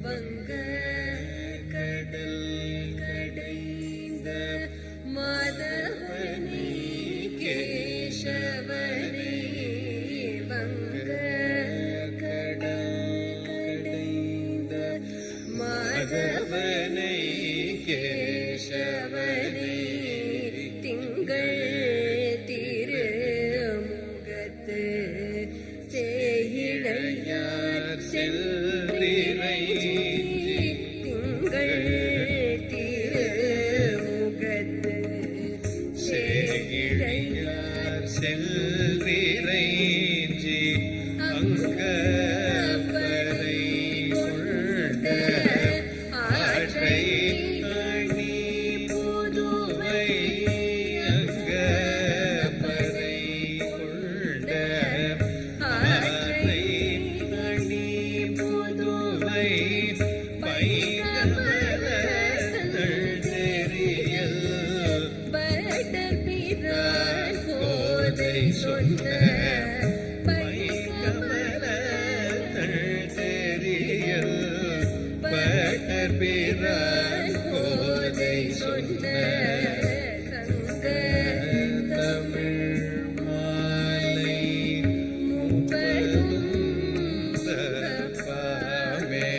வங்க கடல் கடைந்த மாதவனே கேசவனே வங்க கடல் கடைந்த மாதவனே கேசவனே திங்கள் திருமுகத்து சேயிழையார் செல்லிறைஞ்சி திங்கள் திருமுகத்து சேயிழையார் செல்லிறைஞ்சி அங்கப்பறை கொண்ட ஆற்றை அணி புதுவை அங்கப்பறை கொண்ட ஆற்றை அணி புதுவை பைகமலத்தள் தெரியல் பட்டபிரான் கோதை சொன்ன பைகமலத்தள் தெரியல் பட்டபிரான் கோதை சொன்ன சங்க தமிழ் மாலை முப்பதுமே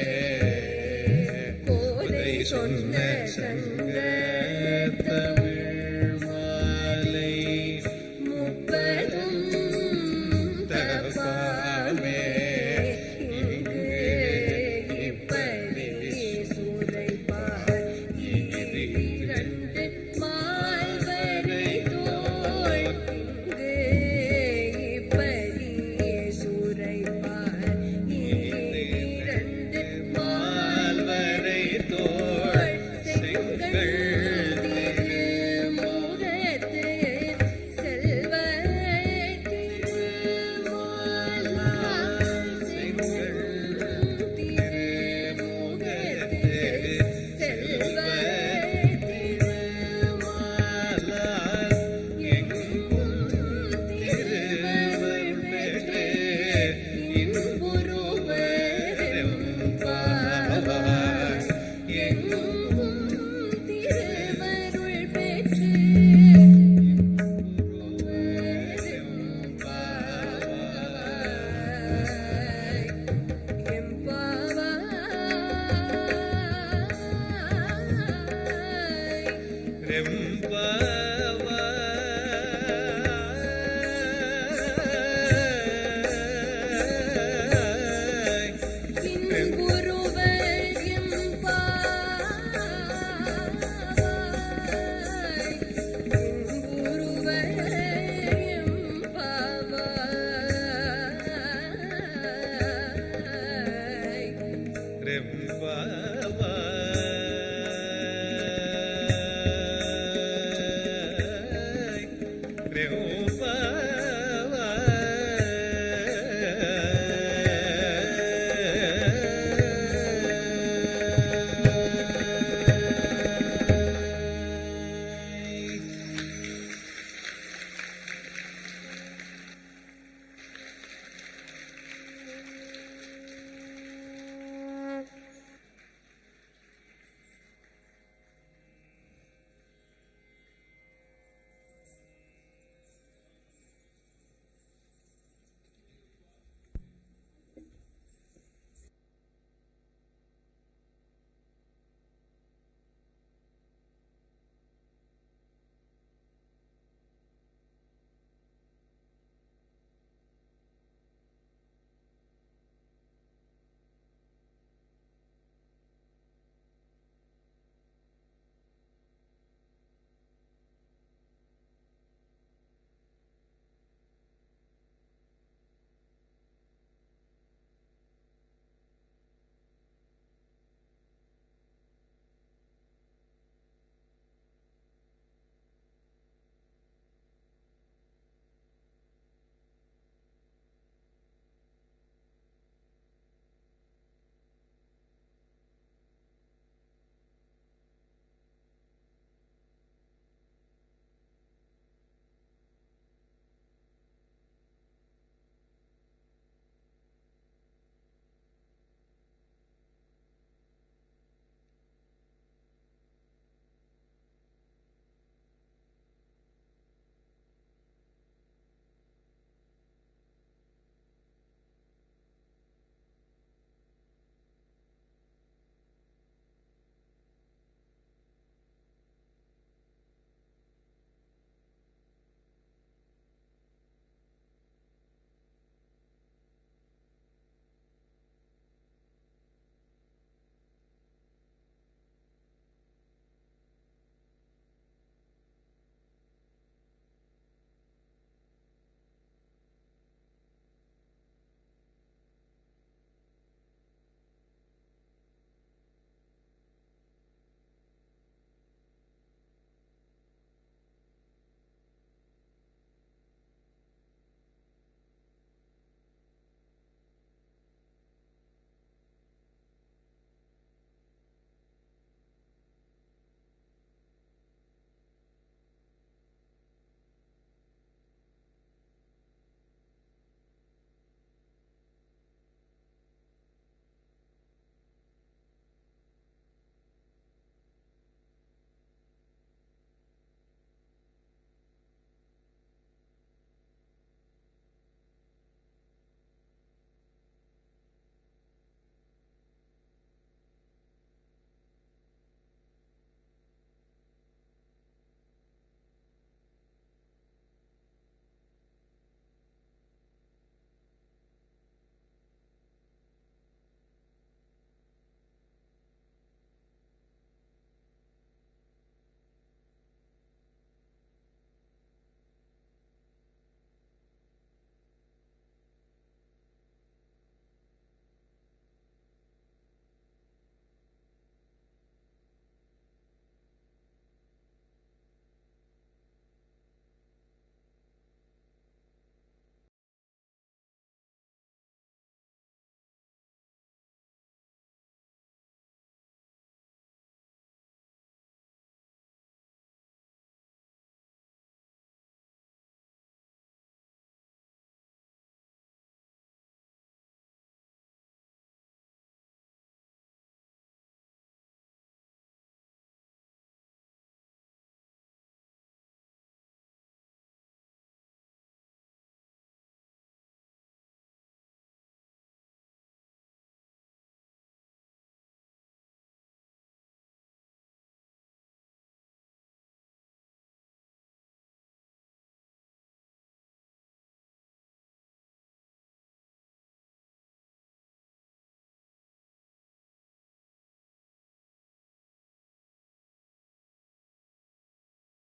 கோதை சொன்ன சங்க தமிழ் மாலை முப்பதும் தபாமே இங்கு இப்படி சுரைப்பார் இரண்டு மால்வரை தோள் இங்கு இப்படி சுரைப்பார் இரண்டு மால்வரை தோள் செங்கல் திருமுகத்து செல்வ திருமாலால் செங்கல் திருமுகத்து செல்வ திருமாலால் எங்கும் திருவருள் பெற்று இன்புறுவரும் பாவாய் எங்கும் திருவருள் பெற்று இன்புறுவரும் பாவாய் எம்பாவாய் ரெம்பாவாய்